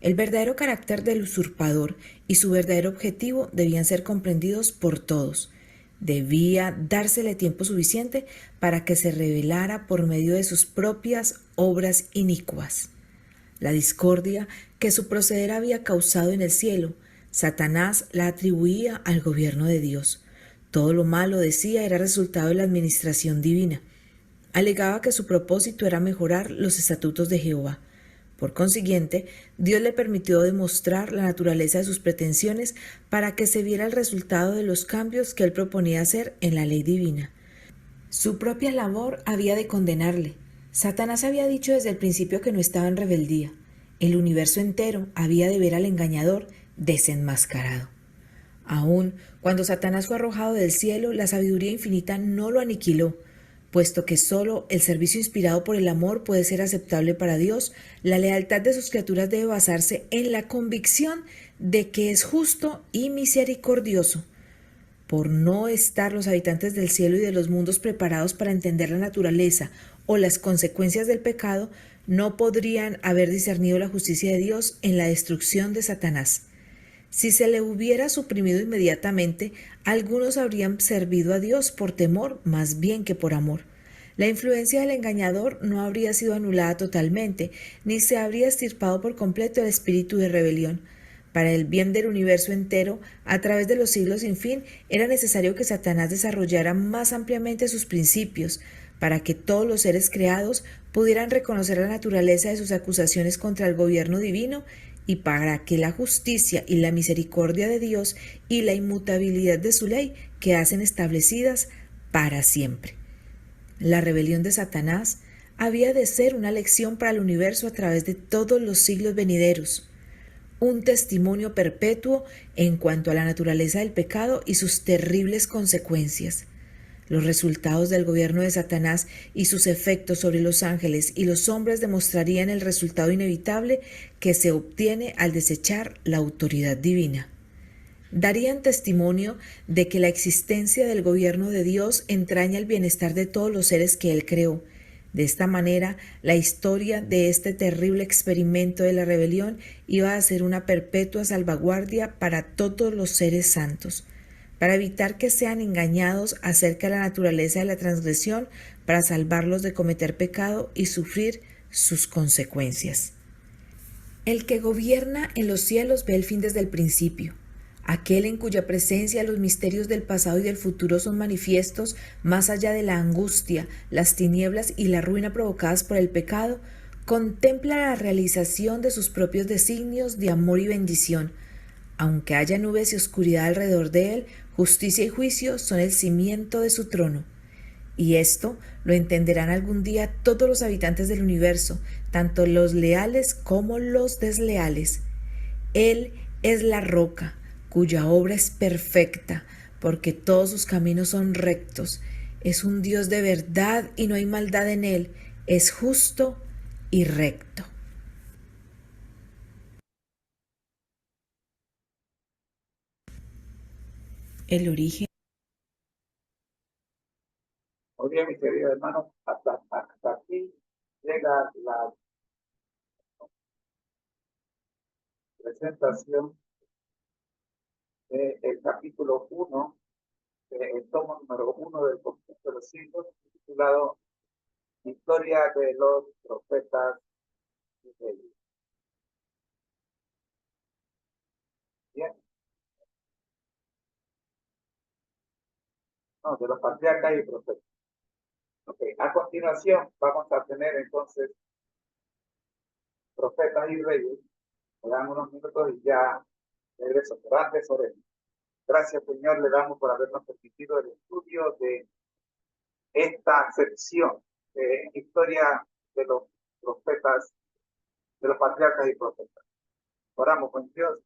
Speaker 5: El verdadero carácter del usurpador y su verdadero objetivo debían ser comprendidos por todos. Debía dársele tiempo suficiente para que se revelara por medio de sus propias obras inicuas. La discordia que su proceder había causado en el cielo, Satanás la atribuía al gobierno de Dios. Todo lo malo, decía, era resultado de la administración divina. Alegaba que su propósito era mejorar los estatutos de Jehová. Por consiguiente, Dios le permitió demostrar la naturaleza de sus pretensiones para que se viera el resultado de los cambios que él proponía hacer en la ley divina. Su propia labor había de condenarle. Satanás había dicho desde el principio que no estaba en rebeldía. El universo entero había de ver al engañador desenmascarado. Aún cuando Satanás fue arrojado del cielo, la sabiduría infinita no lo aniquiló. Puesto que solo el servicio inspirado por el amor puede ser aceptable para Dios, la lealtad de sus criaturas debe basarse en la convicción de que es justo y misericordioso. Por no estar los habitantes del cielo y de los mundos preparados para entender la naturaleza o las consecuencias del pecado, no podrían haber discernido la justicia de Dios en la destrucción de Satanás. Si se le hubiera suprimido inmediatamente, algunos habrían servido a Dios por temor más bien que por amor. La influencia del engañador no habría sido anulada totalmente, ni se habría extirpado por completo el espíritu de rebelión. Para el bien del universo entero, a través de los siglos sin fin, era necesario que Satanás desarrollara más ampliamente sus principios, para que todos los seres creados pudieran reconocer la naturaleza de sus acusaciones contra el gobierno divino y para que la justicia y la misericordia de Dios y la inmutabilidad de su ley quedasen establecidas para siempre. La rebelión de Satanás había de ser una lección para el universo a través de todos los siglos venideros, un testimonio perpetuo en cuanto a la naturaleza del pecado y sus terribles consecuencias. Los resultados del gobierno de Satanás y sus efectos sobre los ángeles y los hombres demostrarían el resultado inevitable que se obtiene al desechar la autoridad divina. Darían testimonio de que la existencia del gobierno de Dios entraña el bienestar de todos los seres que Él creó. De esta manera, la historia de este terrible experimento de la rebelión iba a ser una perpetua salvaguardia para todos los seres santos, para evitar que sean engañados acerca de la naturaleza de la transgresión, para salvarlos de cometer pecado y sufrir sus consecuencias. El que gobierna en los cielos ve el fin desde el principio. Aquel en cuya presencia los misterios del pasado y del futuro son manifiestos, más allá de la angustia, las tinieblas y la ruina provocadas por el pecado, contempla la realización de sus propios designios de amor y bendición. Aunque haya nubes y oscuridad alrededor de él, justicia y juicio son el cimiento de su trono. Y esto lo entenderán algún día todos los habitantes del universo, tanto los leales como los desleales. Él es la roca, cuya obra es perfecta, porque todos sus caminos son rectos. Es un Dios de verdad y no hay maldad en él. Es justo y recto. El origen.
Speaker 1: Muy bien, mis queridos hermanos, hasta aquí llega la presentación del capítulo 1, el tomo número 1 del Concilio de los Siglos, titulado Historia de los Profetas y Reyes. Bien, no, de los patriarcas y profetas. Okay. A continuación vamos a tener entonces profetas y reyes. Me dan unos minutos y ya regreso. Pero antes oremos. Gracias, Señor, le damos por habernos permitido el estudio de esta sección de historia de los profetas, de los patriarcas y profetas. Oramos con Dios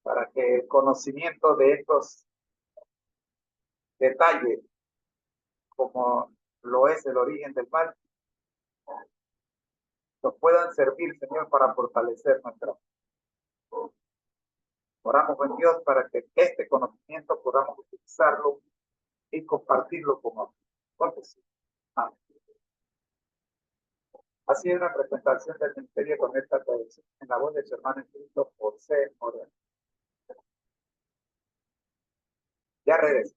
Speaker 1: para que el conocimiento de estos detalles, como lo es el origen del mal, nos puedan servir, Señor, para fortalecer nuestra fe. Oramos con Dios para que este conocimiento podamos utilizarlo y compartirlo con otros. Porque sí. Amén. Ha sido una presentación del ministerio con esta tradición en la voz de su hermano en Cristo, José Moreno. Ya regreso.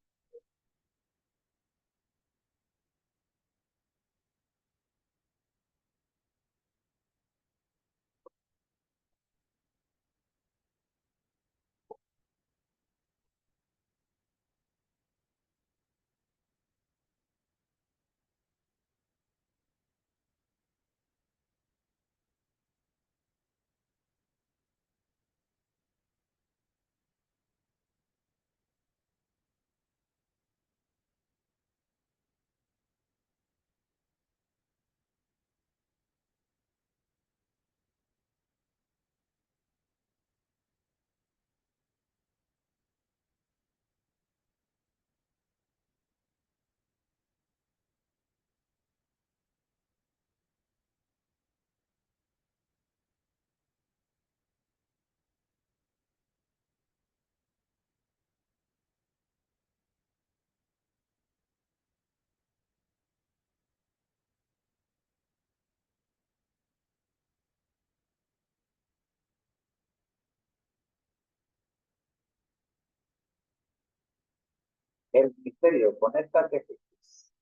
Speaker 1: El ministerio, conéctate Jesús.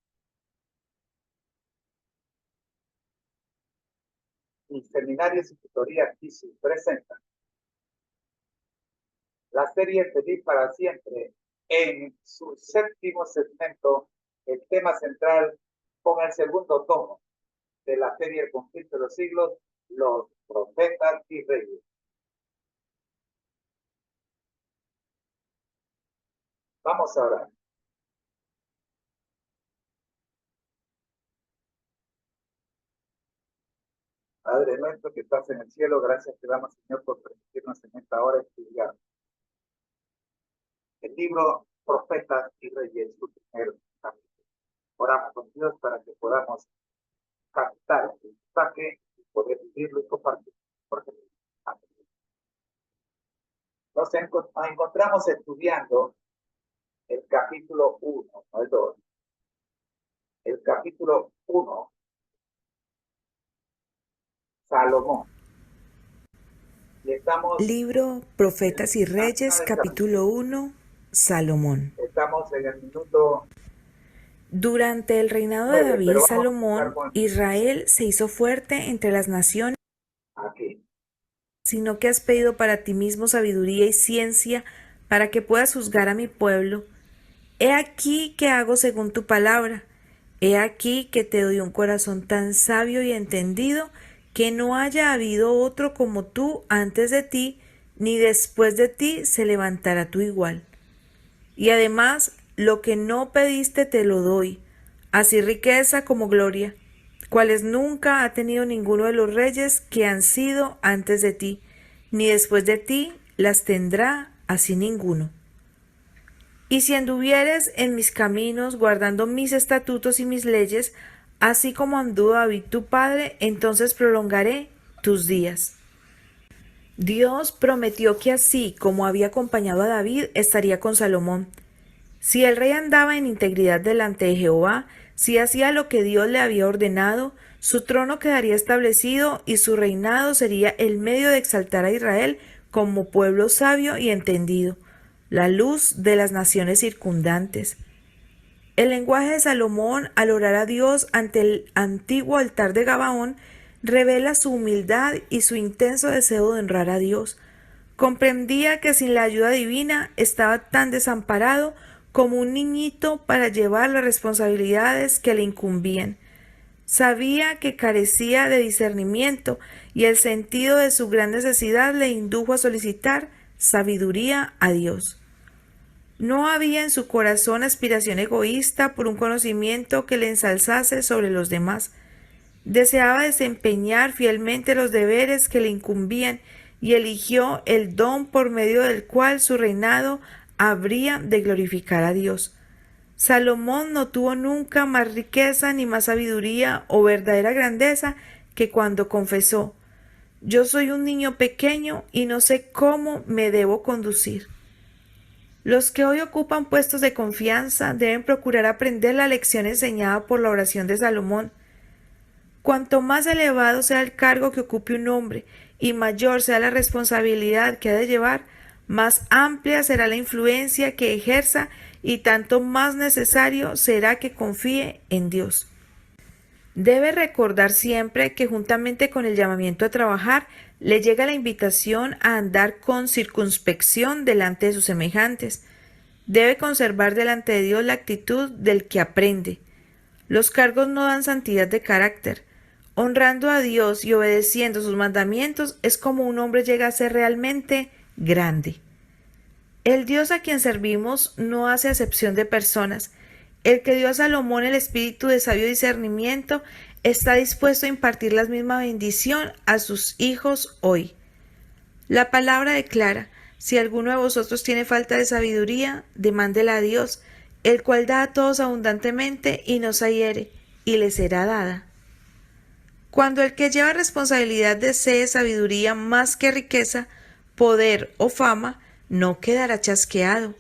Speaker 1: Y seminarios y tutorías aquí se presentan la serie Feliz para Siempre, en su séptimo segmento, el tema central con el segundo tomo de la serie El Conflicto de los Siglos, los profetas y reyes. Vamos a orar. Padre nuestro que estás en el cielo, gracias te damos, Señor, por permitirnos en esta hora estudiar el libro Profetas y Reyes, su primer capítulo. Oramos con Dios para que podamos captar el mensaje y poder vivirlo y compartirlo. Nos encontramos estudiando el capítulo 1, no el 2. El capítulo 1, Salomón. Y estamos
Speaker 5: Libro Profetas y Reyes, capítulo 1, Salomón.
Speaker 1: Estamos en el minuto.
Speaker 5: Durante el reinado de David y Salomón, Israel se hizo fuerte entre las naciones,
Speaker 1: Aquí.
Speaker 5: sino que has pedido para ti mismo sabiduría y ciencia para que puedas juzgar a mi pueblo. He aquí que hago según tu palabra. He aquí que te doy un corazón tan sabio y entendido que no haya habido otro como tú antes de ti, ni después de ti se levantará tu igual. Y además, lo que no pediste te lo doy, así riqueza como gloria, cuales nunca ha tenido ninguno de los reyes que han sido antes de ti, ni después de ti las tendrá así ninguno. Y si anduvieres en mis caminos, guardando mis estatutos y mis leyes, así como anduvo David tu padre, entonces prolongaré tus días. Dios prometió que así como había acompañado a David, estaría con Salomón. Si el rey andaba en integridad delante de Jehová, si hacía lo que Dios le había ordenado, su trono quedaría establecido y su reinado sería el medio de exaltar a Israel como pueblo sabio y entendido, la luz de las naciones circundantes. El lenguaje de Salomón al orar a Dios ante el antiguo altar de Gabaón revela su humildad y su intenso deseo de honrar a Dios. Comprendía que sin la ayuda divina estaba tan desamparado como un niñito para llevar las responsabilidades que le incumbían. Sabía que carecía de discernimiento y el sentido de su gran necesidad le indujo a solicitar sabiduría a Dios. No había en su corazón aspiración egoísta por un conocimiento que le ensalzase sobre los demás. Deseaba desempeñar fielmente los deberes que le incumbían y eligió el don por medio del cual su reinado habría de glorificar a Dios. Salomón no tuvo nunca más riqueza ni más sabiduría o verdadera grandeza que cuando confesó: «Yo soy un niño pequeño y no sé cómo me debo conducir». Los que hoy ocupan puestos de confianza deben procurar aprender la lección enseñada por la oración de Salomón. Cuanto más elevado sea el cargo que ocupe un hombre y mayor sea la responsabilidad que ha de llevar, más amplia será la influencia que ejerza y tanto más necesario será que confíe en Dios. Debe recordar siempre que juntamente con el llamamiento a trabajar, le llega la invitación a andar con circunspección delante de sus semejantes. Debe conservar delante de Dios la actitud del que aprende. Los cargos no dan santidad de carácter. Honrando a Dios y obedeciendo sus mandamientos es como un hombre llega a ser realmente grande. El Dios a quien servimos no hace acepción de personas. El que dio a Salomón el espíritu de sabio discernimiento está dispuesto a impartir la misma bendición a sus hijos hoy. La palabra declara: si alguno de vosotros tiene falta de sabiduría, demándela a Dios, el cual da a todos abundantemente y no se hiere, y le será dada. Cuando el que lleva responsabilidad desee sabiduría más que riqueza, poder o fama, no quedará chasqueado.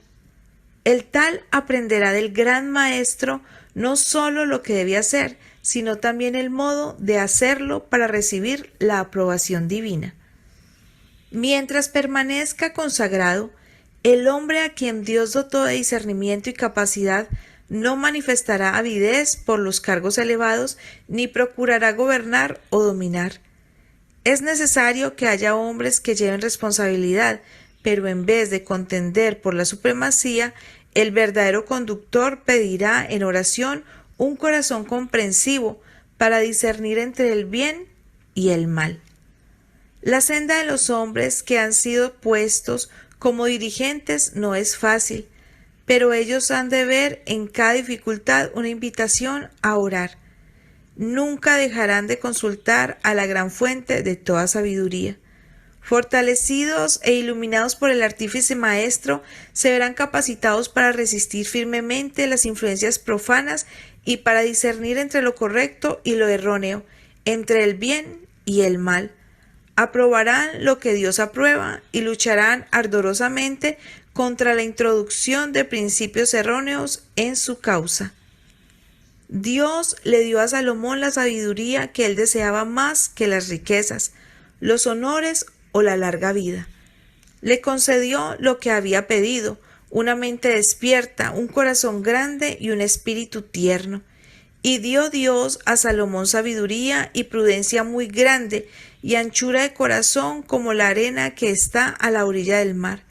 Speaker 5: El tal aprenderá del gran maestro no solo lo que debe hacer, sino también el modo de hacerlo para recibir la aprobación divina. Mientras permanezca consagrado, el hombre a quien Dios dotó de discernimiento y capacidad no manifestará avidez por los cargos elevados ni procurará gobernar o dominar. Es necesario que haya hombres que lleven responsabilidad, pero en vez de contender por la supremacía, el verdadero conductor pedirá en oración un corazón comprensivo para discernir entre el bien y el mal. La senda de los hombres que han sido puestos como dirigentes no es fácil, pero ellos han de ver en cada dificultad una invitación a orar. Nunca dejarán de consultar a la gran fuente de toda sabiduría. Fortalecidos e iluminados por el artífice maestro, se verán capacitados para resistir firmemente las influencias profanas y para discernir entre lo correcto y lo erróneo, entre el bien y el mal. Aprobarán lo que Dios aprueba y lucharán ardorosamente contra la introducción de principios erróneos en su causa. Dios le dio a Salomón la sabiduría que él deseaba más que las riquezas, los honores o la larga vida. Le concedió lo que había pedido, una mente despierta, un corazón grande y un espíritu tierno. Y dio Dios a Salomón sabiduría y prudencia muy grande y anchura de corazón como la arena que está a la orilla del mar,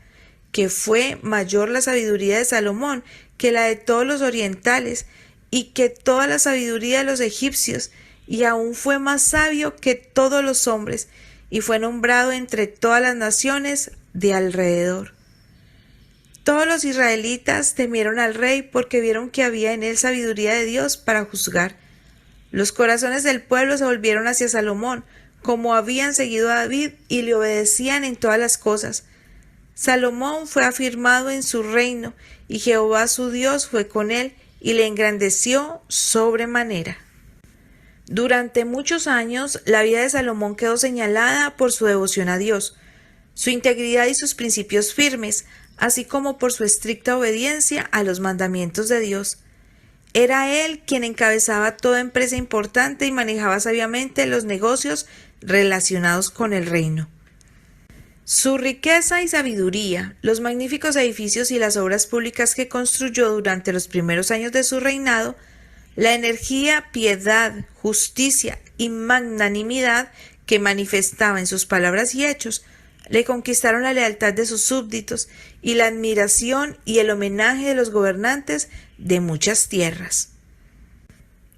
Speaker 5: que fue mayor la sabiduría de Salomón que la de todos los orientales y que toda la sabiduría de los egipcios, y aún fue más sabio que todos los hombres, y fue nombrado entre todas las naciones de alrededor. Todos los israelitas temieron al rey porque vieron que había en él sabiduría de Dios para juzgar. Los corazones del pueblo se volvieron hacia Salomón, como habían seguido a David, y le obedecían en todas las cosas. Salomón fue afirmado en su reino, y Jehová su Dios fue con él, y le engrandeció sobremanera. Durante muchos años, la vida de Salomón quedó señalada por su devoción a Dios, su integridad y sus principios firmes, así como por su estricta obediencia a los mandamientos de Dios. Era él quien encabezaba toda empresa importante y manejaba sabiamente los negocios relacionados con el reino. Su riqueza y sabiduría, los magníficos edificios y las obras públicas que construyó durante los primeros años de su reinado, la energía, piedad, justicia y magnanimidad que manifestaba en sus palabras y hechos, le conquistaron la lealtad de sus súbditos y la admiración y el homenaje de los gobernantes de muchas tierras.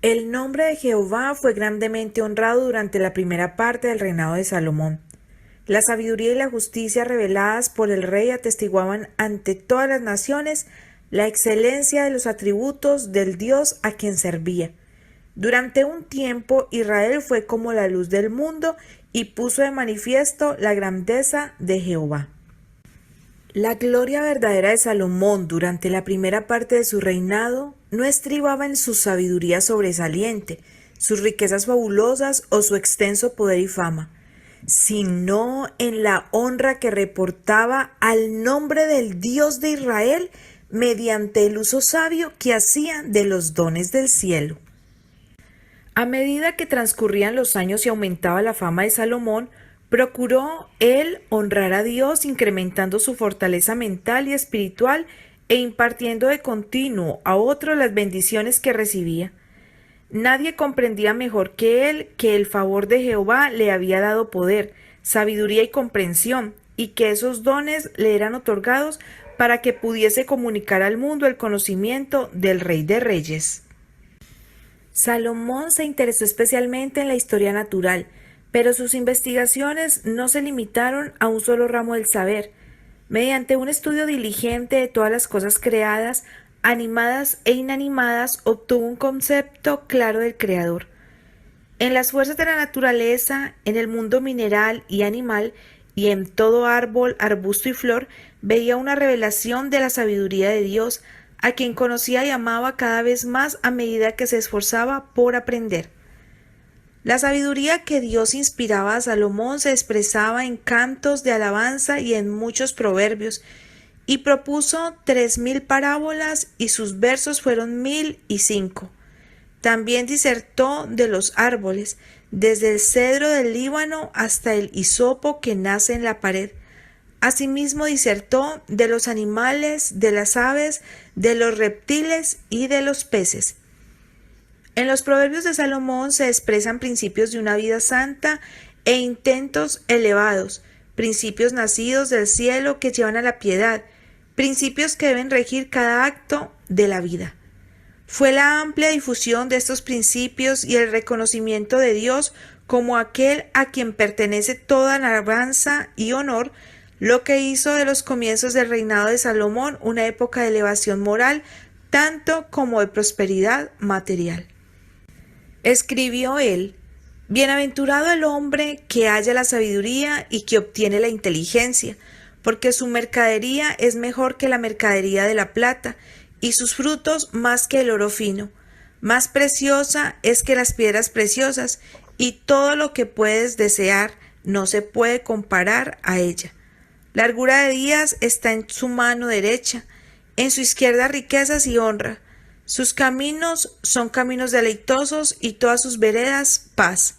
Speaker 5: El nombre de Jehová fue grandemente honrado durante la primera parte del reinado de Salomón. La sabiduría y la justicia reveladas por el rey atestiguaban ante todas las naciones la excelencia de los atributos del Dios a quien servía. Durante un tiempo Israel fue como la luz del mundo y puso de manifiesto la grandeza de Jehová. La gloria verdadera de Salomón durante la primera parte de su reinado no estribaba en su sabiduría sobresaliente, sus riquezas fabulosas o su extenso poder y fama, sino en la honra que reportaba al nombre del Dios de Israel mediante el uso sabio que hacía de los dones del cielo. A medida que transcurrían los años y aumentaba la fama de Salomón, procuró él honrar a Dios incrementando su fortaleza mental y espiritual e impartiendo de continuo a otros las bendiciones que recibía. Nadie comprendía mejor que él que el favor de Jehová le había dado poder, sabiduría y comprensión, y que esos dones le eran otorgados para que pudiese comunicar al mundo el conocimiento del Rey de Reyes. Salomón se interesó especialmente en la historia natural, pero sus investigaciones no se limitaron a un solo ramo del saber. Mediante un estudio diligente de todas las cosas creadas, animadas e inanimadas, obtuvo un concepto claro del Creador. En las fuerzas de la naturaleza, en el mundo mineral y animal, y en todo árbol, arbusto y flor, veía una revelación de la sabiduría de Dios, a quien conocía y amaba cada vez más a medida que se esforzaba por aprender. La sabiduría que Dios inspiraba a Salomón se expresaba en cantos de alabanza y en muchos proverbios, y propuso 3000 parábolas y sus versos fueron 1005. También disertó de los árboles, desde el cedro del Líbano hasta el hisopo que nace en la pared. Asimismo disertó de los animales, de las aves, de los reptiles y de los peces. En los proverbios de Salomón se expresan principios de una vida santa e intentos elevados, principios nacidos del cielo que llevan a la piedad, principios que deben regir cada acto de la vida. Fue la amplia difusión de estos principios y el reconocimiento de Dios como aquel a quien pertenece toda alabanza y honor lo que hizo de los comienzos del reinado de Salomón una época de elevación moral tanto como de prosperidad material. Escribió él: Bienaventurado el hombre que halla la sabiduría y que obtiene la inteligencia, porque su mercadería es mejor que la mercadería de la plata, y sus frutos más que el oro fino. Más preciosa es que las piedras preciosas, y todo lo que puedes desear no se puede comparar a ella. Largura de días está en su mano derecha, en su izquierda riquezas y honra. Sus caminos son caminos deleitosos y todas sus veredas paz.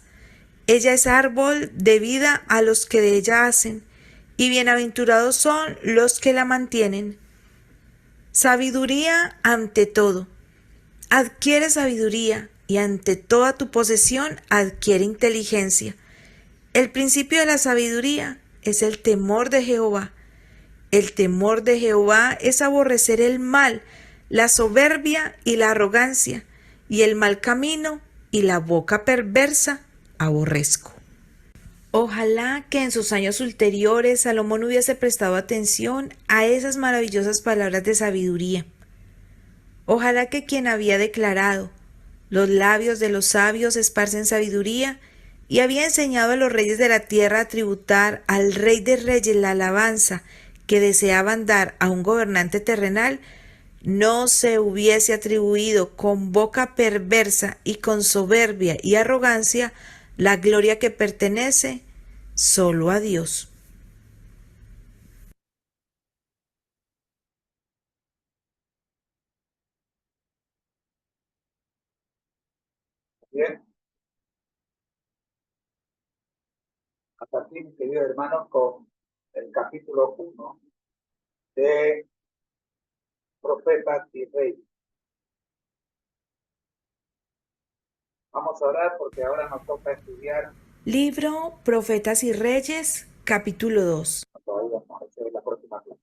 Speaker 5: Ella es árbol de vida a los que de ella hacen, y bienaventurados son los que la mantienen. Sabiduría ante todo. Adquiere sabiduría y ante toda tu posesión adquiere inteligencia. El principio de la sabiduría es el temor de Jehová. El temor de Jehová es aborrecer el mal, la soberbia y la arrogancia, y el mal camino y la boca perversa aborrezco. Ojalá que en sus años ulteriores Salomón hubiese prestado atención a esas maravillosas palabras de sabiduría. Ojalá que quien había declarado: los labios de los sabios esparcen sabiduría, y había enseñado a los reyes de la tierra a tributar al Rey de Reyes la alabanza que deseaban dar a un gobernante terrenal, no se hubiese atribuido con boca perversa y con soberbia y arrogancia la gloria que pertenece solo a Dios.
Speaker 1: Bien, hasta aquí, mis queridos hermanos, con el capítulo 1 de Profetas y Reyes. Vamos a orar porque ahora nos toca estudiar.
Speaker 5: Libro Profetas y Reyes, capítulo 2.
Speaker 1: Todavía vamos a hacer la próxima clase.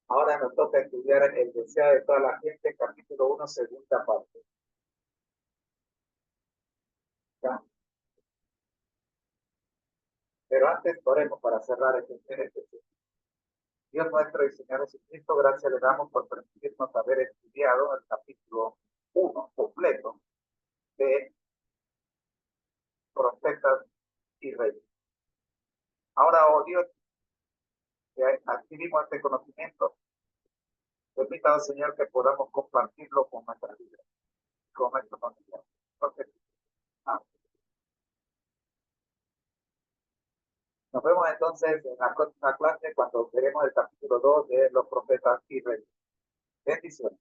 Speaker 1: Ahora nos toca estudiar el deseo de toda la gente, capítulo 1, segunda parte. ¿Ya? Pero antes oremos para cerrar este estudio. Dios nuestro y Señor Jesucristo, gracias le damos por permitirnos haber estudiado el capítulo 1 completo de Profetas y Reyes. Ahora, oh Dios, que adquirimos este conocimiento, permítanos, Señor, que podamos compartirlo con nuestra vida, con nuestra familia. Entonces, nos vemos entonces en la próxima clase cuando veremos el capítulo 2 de los Profetas y Reyes. Bendiciones.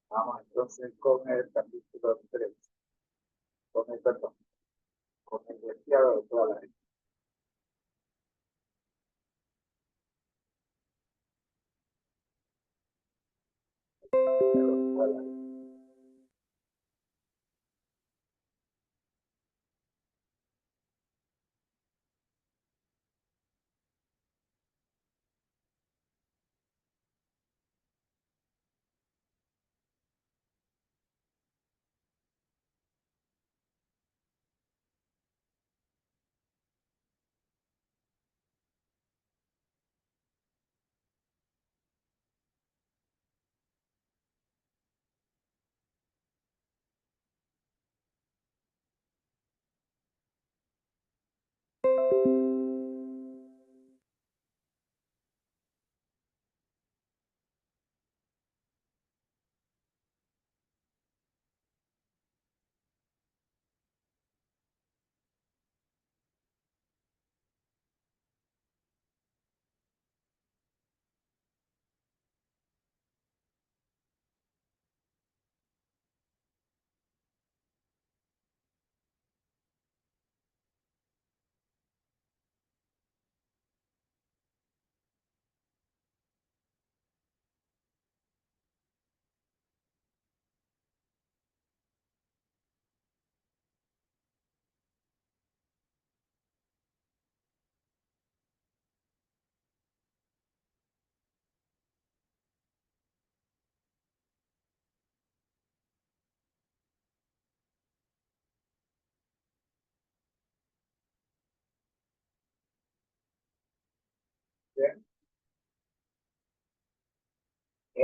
Speaker 1: Vamos entonces con el capítulo 3, con el perdón, con el deseado de toda la gente.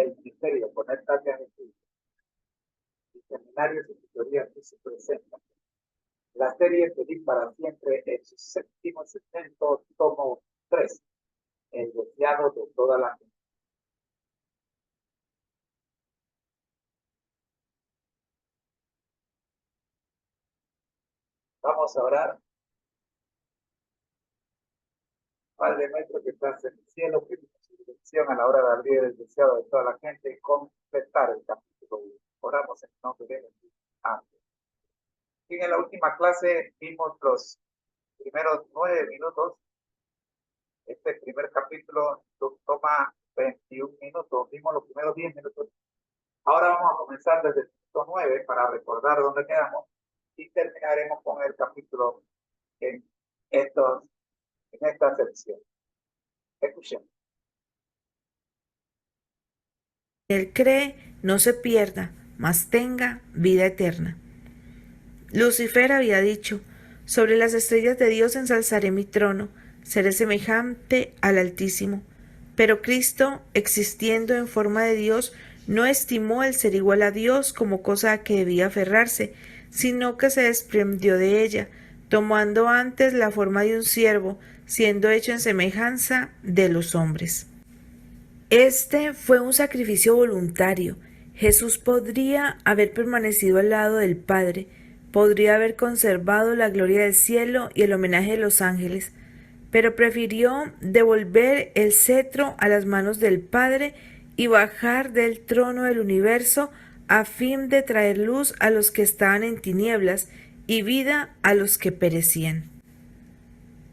Speaker 1: el ministerio, Conéctate a Jesús, y seminarios y tutorías que se presentan. La serie Feliz para Siempre en su séptimo segmento, tomo 3, el deseado de toda la gente. Vamos a orar. Padre nuestro que estás en el cielo, que su dirección a la hora de abrir el deseado de toda la gente y completar el capítulo 1. Oramos en el nombre de Jesús. Amén. En la última clase vimos los primeros 9 minutos. Este primer capítulo toma 21 minutos. Vimos los primeros 10 minutos. Ahora vamos a comenzar desde el punto 9 para recordar dónde quedamos y terminaremos con el capítulo en esta sección. Escuchemos.
Speaker 5: Él cree, no se pierda, mas tenga vida eterna. Lucifer había dicho: sobre las estrellas de Dios ensalzaré mi trono, seré semejante al Altísimo. Pero Cristo, existiendo en forma de Dios, no estimó el ser igual a Dios como cosa a que debía aferrarse, sino que se desprendió de ella, tomando antes la forma de un siervo, siendo hecho en semejanza de los hombres. Este fue un sacrificio voluntario. Jesús podría haber permanecido al lado del Padre, podría haber conservado la gloria del cielo y el homenaje de los ángeles, pero prefirió devolver el cetro a las manos del Padre y bajar del trono del universo a fin de traer luz a los que estaban en tinieblas y vida a los que perecían.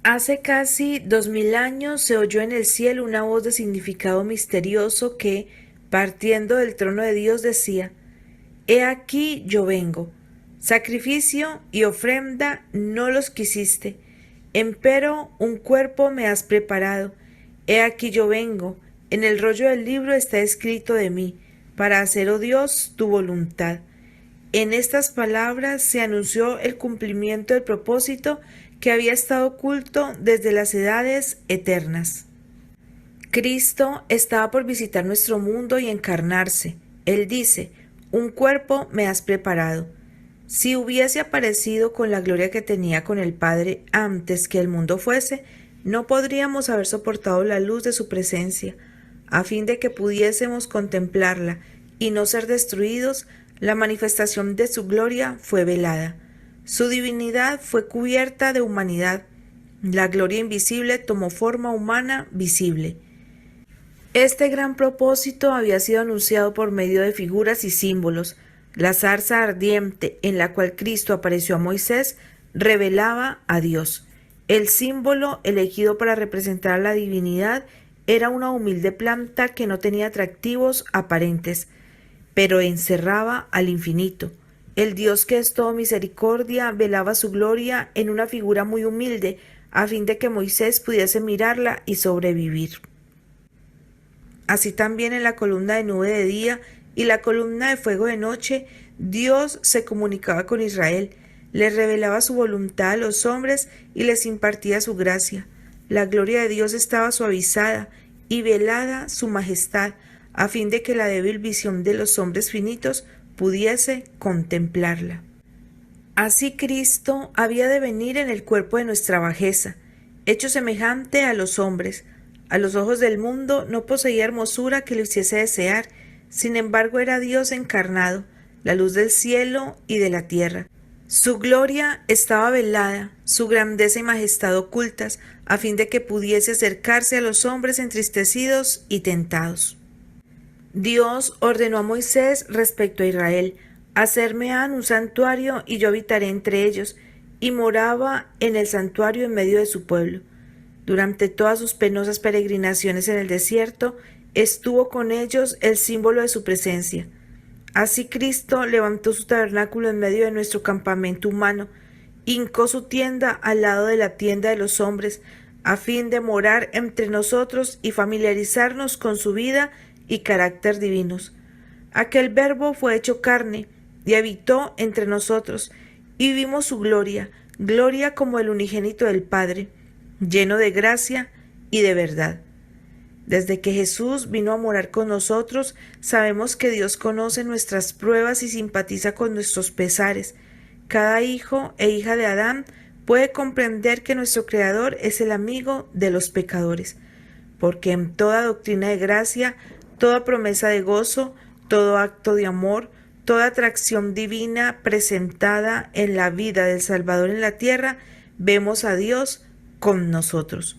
Speaker 5: Hace casi 2000 años se oyó en el cielo una voz de significado misterioso que, partiendo del trono de Dios, decía: «He aquí yo vengo. Sacrificio y ofrenda no los quisiste, empero un cuerpo me has preparado. He aquí yo vengo. En el rollo del libro está escrito de mí, para hacer, oh Dios, tu voluntad». En estas palabras se anunció el cumplimiento del propósito que había estado oculto desde las edades eternas. Cristo estaba por visitar nuestro mundo y encarnarse. Él dice: «Un cuerpo me has preparado». Si hubiese aparecido con la gloria que tenía con el Padre antes que el mundo fuese, no podríamos haber soportado la luz de su presencia. A fin de que pudiésemos contemplarla y no ser destruidos, la manifestación de su gloria fue velada. Su divinidad fue cubierta de humanidad. La gloria invisible tomó forma humana visible. Este gran propósito había sido anunciado por medio de figuras y símbolos. La zarza ardiente en la cual Cristo apareció a Moisés revelaba a Dios. El símbolo elegido para representar a la divinidad era una humilde planta que no tenía atractivos aparentes, pero encerraba al infinito. El Dios que es todo misericordia velaba su gloria en una figura muy humilde, a fin de que Moisés pudiese mirarla y sobrevivir. Así también en la columna de nube de día y la columna de fuego de noche, Dios se comunicaba con Israel, les revelaba su voluntad a los hombres y les impartía su gracia. La gloria de Dios estaba suavizada y velada su majestad, a fin de que la débil visión de los hombres finitos pudiese contemplarla. Así Cristo había de venir en el cuerpo de nuestra bajeza, hecho semejante a los hombres. A los ojos del mundo no poseía hermosura que le hiciese desear, sin embargo era Dios encarnado, la luz del cielo y de la tierra. Su gloria estaba velada, su grandeza y majestad ocultas, a fin de que pudiese acercarse a los hombres entristecidos y tentados. Dios ordenó a Moisés respecto a Israel: «Hacerme han un santuario y yo habitaré entre ellos», y moraba en el santuario en medio de su pueblo. Durante todas sus penosas peregrinaciones en el desierto, estuvo con ellos el símbolo de su presencia. Así Cristo levantó su tabernáculo en medio de nuestro campamento humano, hincó su tienda al lado de la tienda de los hombres, a fin de morar entre nosotros y familiarizarnos con su vida y carácter divinos. Aquel Verbo fue hecho carne y habitó entre nosotros, y vimos su gloria, gloria como el unigénito del Padre, lleno de gracia y de verdad. Desde que Jesús vino a morar con nosotros, sabemos que Dios conoce nuestras pruebas y simpatiza con nuestros pesares. Cada hijo e hija de Adán puede comprender que nuestro Creador es el amigo de los pecadores, porque en toda doctrina de gracia, toda promesa de gozo, todo acto de amor, toda atracción divina presentada en la vida del Salvador en la tierra, vemos a Dios con nosotros.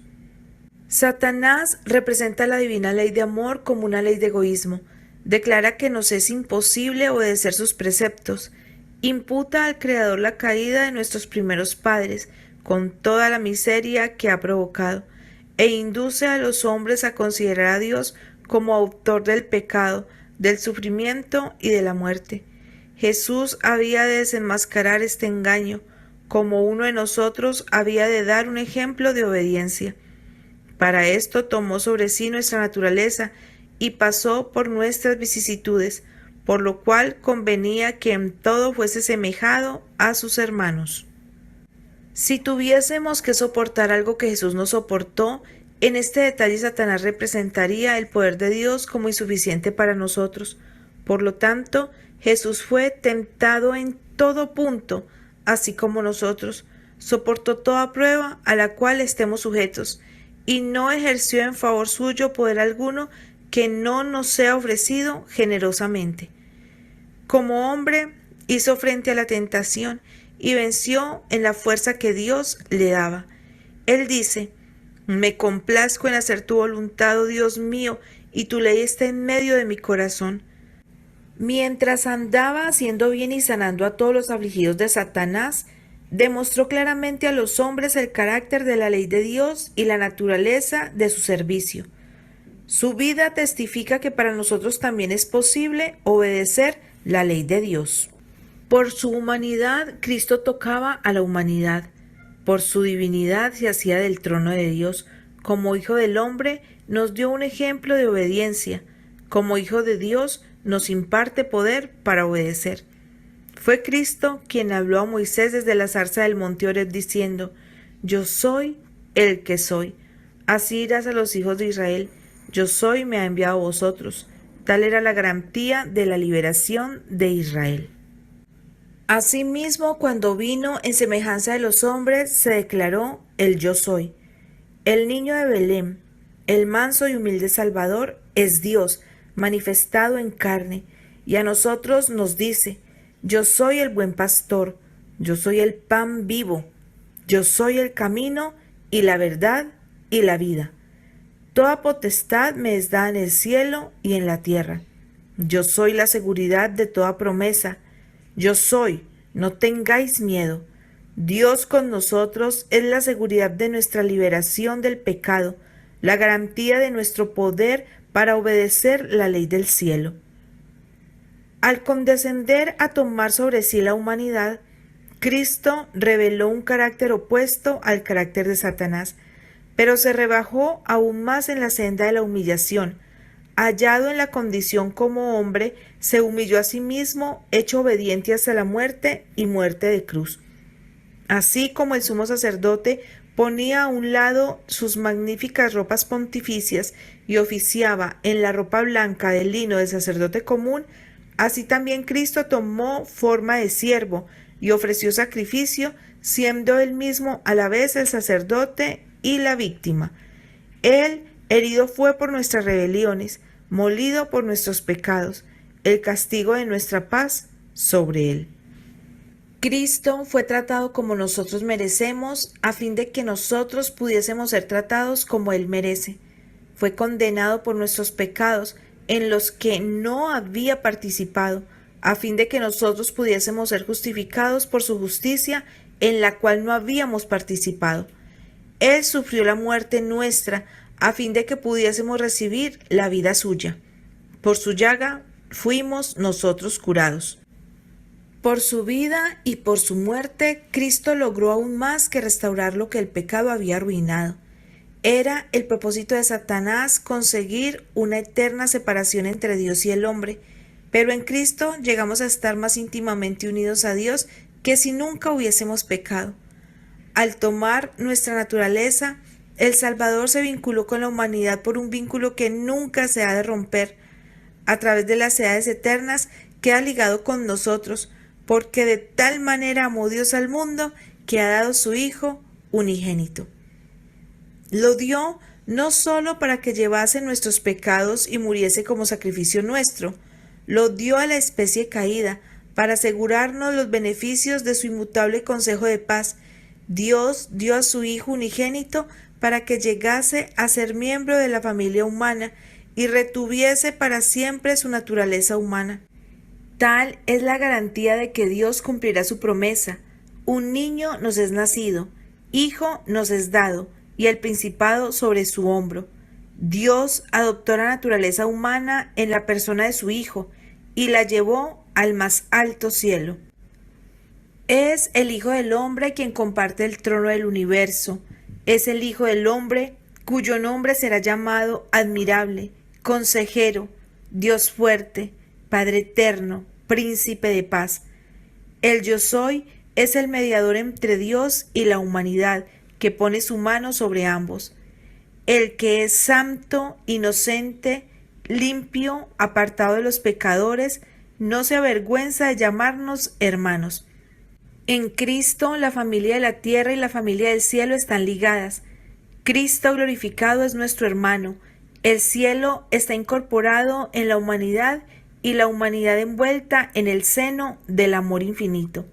Speaker 5: Satanás representa la divina ley de amor como una ley de egoísmo. Declara que nos es imposible obedecer sus preceptos. Imputa al Creador la caída de nuestros primeros padres, con toda la miseria que ha provocado, e induce a los hombres a considerar a Dios como autor del pecado, del sufrimiento y de la muerte. Jesús había de desenmascarar este engaño, como uno de nosotros había de dar un ejemplo de obediencia. Para esto tomó sobre sí nuestra naturaleza y pasó por nuestras vicisitudes, por lo cual convenía que en todo fuese semejado a sus hermanos. Si tuviésemos que soportar algo que Jesús no soportó, en este detalle Satanás representaría el poder de Dios como insuficiente para nosotros. Por lo tanto, Jesús fue tentado en todo punto, así como nosotros, soportó toda prueba a la cual estemos sujetos, y no ejerció en favor suyo poder alguno que no nos sea ofrecido generosamente. Como hombre, hizo frente a la tentación y venció en la fuerza que Dios le daba. Él dice: me complazco en hacer tu voluntad, oh Dios mío, y tu ley está en medio de mi corazón. Mientras andaba haciendo bien y sanando a todos los afligidos de Satanás, demostró claramente a los hombres el carácter de la ley de Dios y la naturaleza de su servicio. Su vida testifica que para nosotros también es posible obedecer la ley de Dios. Por su humanidad, Cristo tocaba a la humanidad. Por su divinidad se hacía del trono de Dios. Como Hijo del Hombre, nos dio un ejemplo de obediencia. Como Hijo de Dios, nos imparte poder para obedecer. Fue Cristo quien habló a Moisés desde la zarza del monte Oreb diciendo: yo soy el que soy. Así dirás a los hijos de Israel: yo soy, me ha enviado a vosotros. Tal era la garantía de la liberación de Israel. Asimismo, cuando vino en semejanza de los hombres, se declaró el yo soy. El niño de Belén, el manso y humilde Salvador, es Dios manifestado en carne, y a nosotros nos dice: yo soy el buen pastor, yo soy el pan vivo, yo soy el camino y la verdad y la vida. Toda potestad me es dada en el cielo y en la tierra. Yo soy la seguridad de toda promesa. Yo soy, no tengáis miedo. Dios con nosotros es la seguridad de nuestra liberación del pecado, la garantía de nuestro poder para obedecer la ley del cielo. Al condescender a tomar sobre sí la humanidad, Cristo reveló un carácter opuesto al carácter de Satanás, pero se rebajó aún más en la senda de la humillación. Hallado en la condición como hombre, se humilló a sí mismo, hecho obediente hasta la muerte y muerte de cruz. Así como el sumo sacerdote ponía a un lado sus magníficas ropas pontificias y oficiaba en la ropa blanca de lino del sacerdote común, así también Cristo tomó forma de siervo y ofreció sacrificio, siendo él mismo a la vez el sacerdote y la víctima. Él herido fue por nuestras rebeliones, molido por nuestros pecados, el castigo de nuestra paz sobre él. Cristo fue tratado como nosotros merecemos, a fin de que nosotros pudiésemos ser tratados como él merece. Fue condenado por nuestros pecados, en los que no había participado, a fin de que nosotros pudiésemos ser justificados por su justicia, en la cual no habíamos participado. Él sufrió la muerte nuestra, a fin de que pudiésemos recibir la vida suya. Por su llaga fuimos nosotros curados. Por su vida y por su muerte, Cristo logró aún más que restaurar lo que el pecado había arruinado. Era el propósito de Satanás conseguir una eterna separación entre Dios y el hombre, pero en Cristo llegamos a estar más íntimamente unidos a Dios que si nunca hubiésemos pecado. Al tomar nuestra naturaleza, el Salvador se vinculó con la humanidad por un vínculo que nunca se ha de romper. A través de las edades eternas queda ligado con nosotros, porque de tal manera amó Dios al mundo que ha dado su Hijo unigénito. Lo dio no solo para que llevase nuestros pecados y muriese como sacrificio nuestro, lo dio a la especie caída para asegurarnos los beneficios de su inmutable consejo de paz. Dios dio a su Hijo unigénito para que llegase a ser miembro de la familia humana y retuviese para siempre su naturaleza humana. Tal es la garantía de que Dios cumplirá su promesa. Un niño nos es nacido, hijo nos es dado, y el principado sobre su hombro. Dios adoptó la naturaleza humana en la persona de su Hijo y la llevó al más alto cielo. Es el Hijo del Hombre quien comparte el trono del universo. Es el Hijo del Hombre cuyo nombre será llamado admirable, consejero, Dios fuerte, Padre eterno, príncipe de paz. El Yo Soy es el mediador entre Dios y la humanidad, que pone su mano sobre ambos. El que es santo, inocente, limpio, apartado de los pecadores, no se avergüenza de llamarnos hermanos. En Cristo, la familia de la tierra y la familia del cielo están ligadas. Cristo glorificado es nuestro hermano. El cielo está incorporado en la humanidad y la humanidad envuelta en el seno del amor infinito.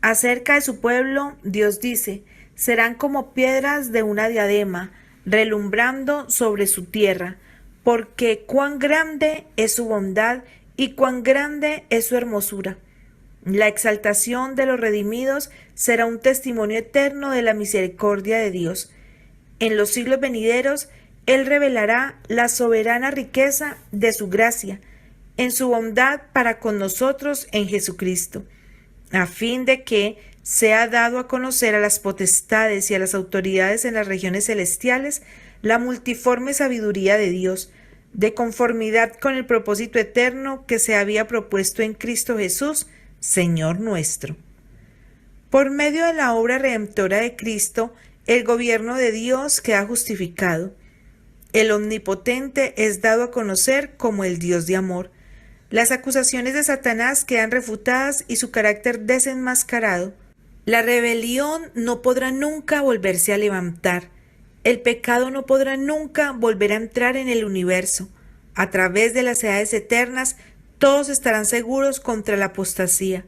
Speaker 5: Acerca de su pueblo, Dios dice: serán como piedras de una diadema, relumbrando sobre su tierra, porque cuán grande es su bondad y cuán grande es su hermosura. La exaltación de los redimidos será un testimonio eterno de la misericordia de Dios. En los siglos venideros, Él revelará la soberana riqueza de su gracia, en su bondad para con nosotros en Jesucristo, a fin de que sea dado a conocer a las potestades y a las autoridades en las regiones celestiales la multiforme sabiduría de Dios, de conformidad con el propósito eterno que se había propuesto en Cristo Jesús, Señor nuestro. Por medio de la obra redentora de Cristo, el gobierno de Dios queda justificado. El Omnipotente es dado a conocer como el Dios de amor. Las acusaciones de Satanás quedan refutadas y su carácter desenmascarado. La rebelión no podrá nunca volverse a levantar. El pecado no podrá nunca volver a entrar en el universo. A través de las edades eternas, todos estarán seguros contra la apostasía.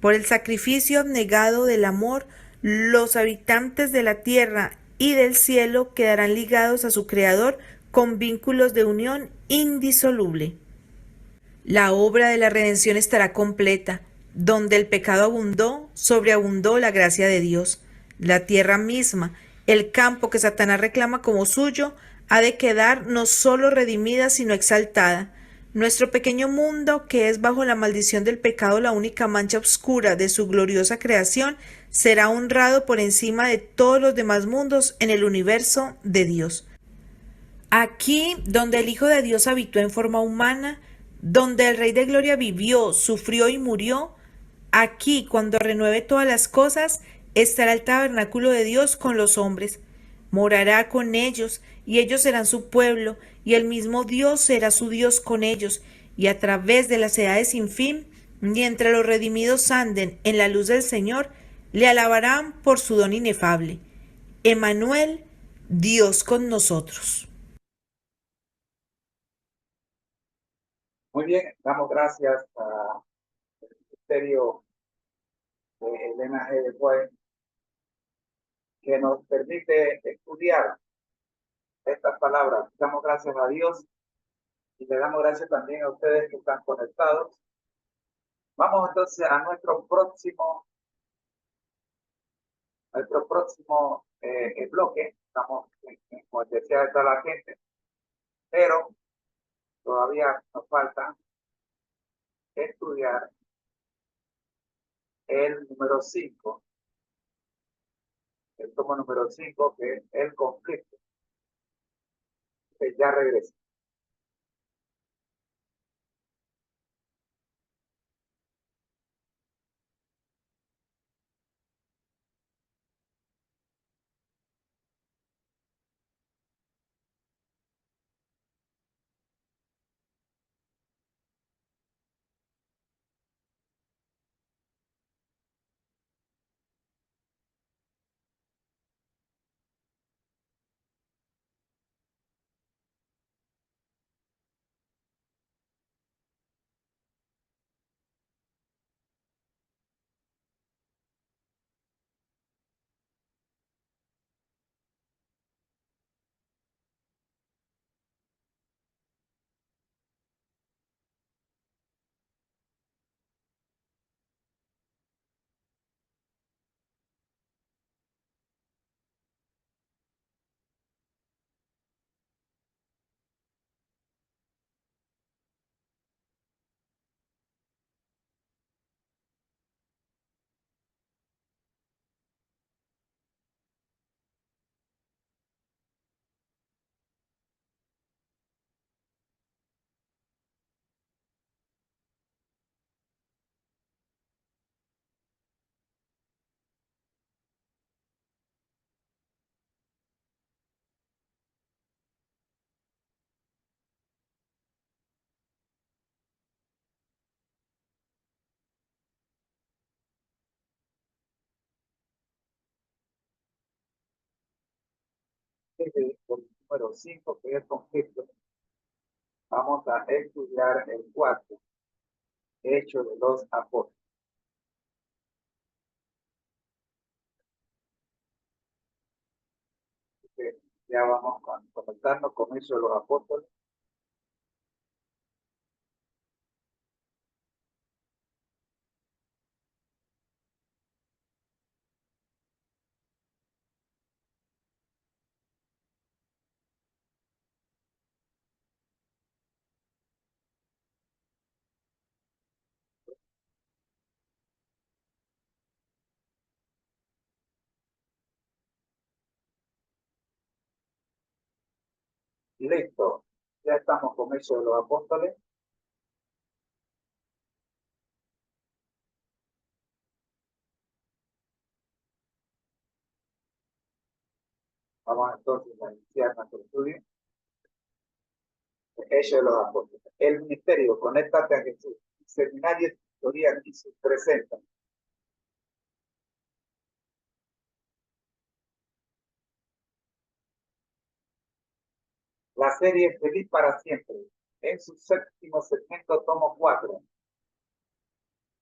Speaker 5: Por el sacrificio abnegado del amor, los habitantes de la tierra y del cielo quedarán ligados a su Creador con vínculos de unión indisoluble. La obra de la redención estará completa. Donde el pecado abundó, sobreabundó la gracia de Dios. La tierra misma, el campo que Satanás reclama como suyo, ha de quedar no solo redimida, sino exaltada. Nuestro pequeño mundo, que es bajo la maldición del pecado la única mancha oscura de su gloriosa creación, será honrado por encima de todos los demás mundos en el universo de Dios. Aquí, donde el Hijo de Dios habitó en forma humana, donde el Rey de Gloria vivió, sufrió y murió, aquí, cuando renueve todas las cosas, estará el tabernáculo de Dios con los hombres. Morará con ellos, y ellos serán su pueblo, y el mismo Dios será su Dios con ellos, y a través de las edades sin fin, mientras los redimidos anden en la luz del Señor, le alabarán por su don inefable. Emmanuel, Dios con nosotros.
Speaker 1: Muy bien, damos gracias al ministerio de Elena G. de Guay, que nos permite estudiar estas palabras. Damos gracias a Dios y le damos gracias también a ustedes que están conectados. Vamos entonces a nuestro próximo bloque. Estamos como decía de toda la gente, pero todavía nos falta estudiar el número 5, el tomo número 5, que es el conflicto, que ya regresa. del número 5, que es conflicto, vamos a estudiar el 4, Hechos de los Apóstoles. Ya vamos comenzando con Hechos de los Apóstoles. Listo, ya estamos con Hechos de los Apóstoles. Vamos entonces a iniciar nuestro estudio. Hechos de los Apóstoles. El ministerio, conéctate a Jesús. Seminario de Historia aquí se presenta. La serie Feliz para siempre, en su séptimo segmento, tomo 4,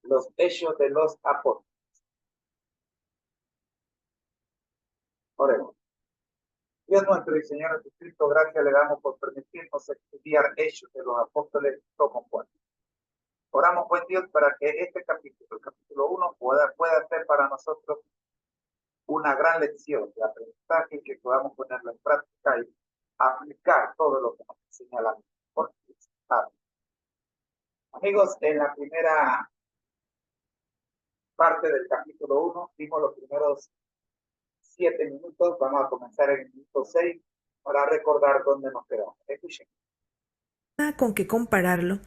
Speaker 1: los Hechos de los Apóstoles. Oremos. Dios nuestro y Señor Jesucristo, gracias le damos por permitirnos estudiar Hechos de los Apóstoles, tomo 4. Oramos, buen Dios, para que este capítulo, el capítulo 1, pueda ser para nosotros una gran lección de aprendizaje, que podamos ponerlo en práctica y aplicar todo lo que nos señalamos. Amigos, en la primera parte del capítulo 1, vimos los primeros 7 minutos. Vamos a comenzar en el minuto 6 para recordar dónde nos quedamos. Escuchen.
Speaker 5: ¿Con qué compararlo?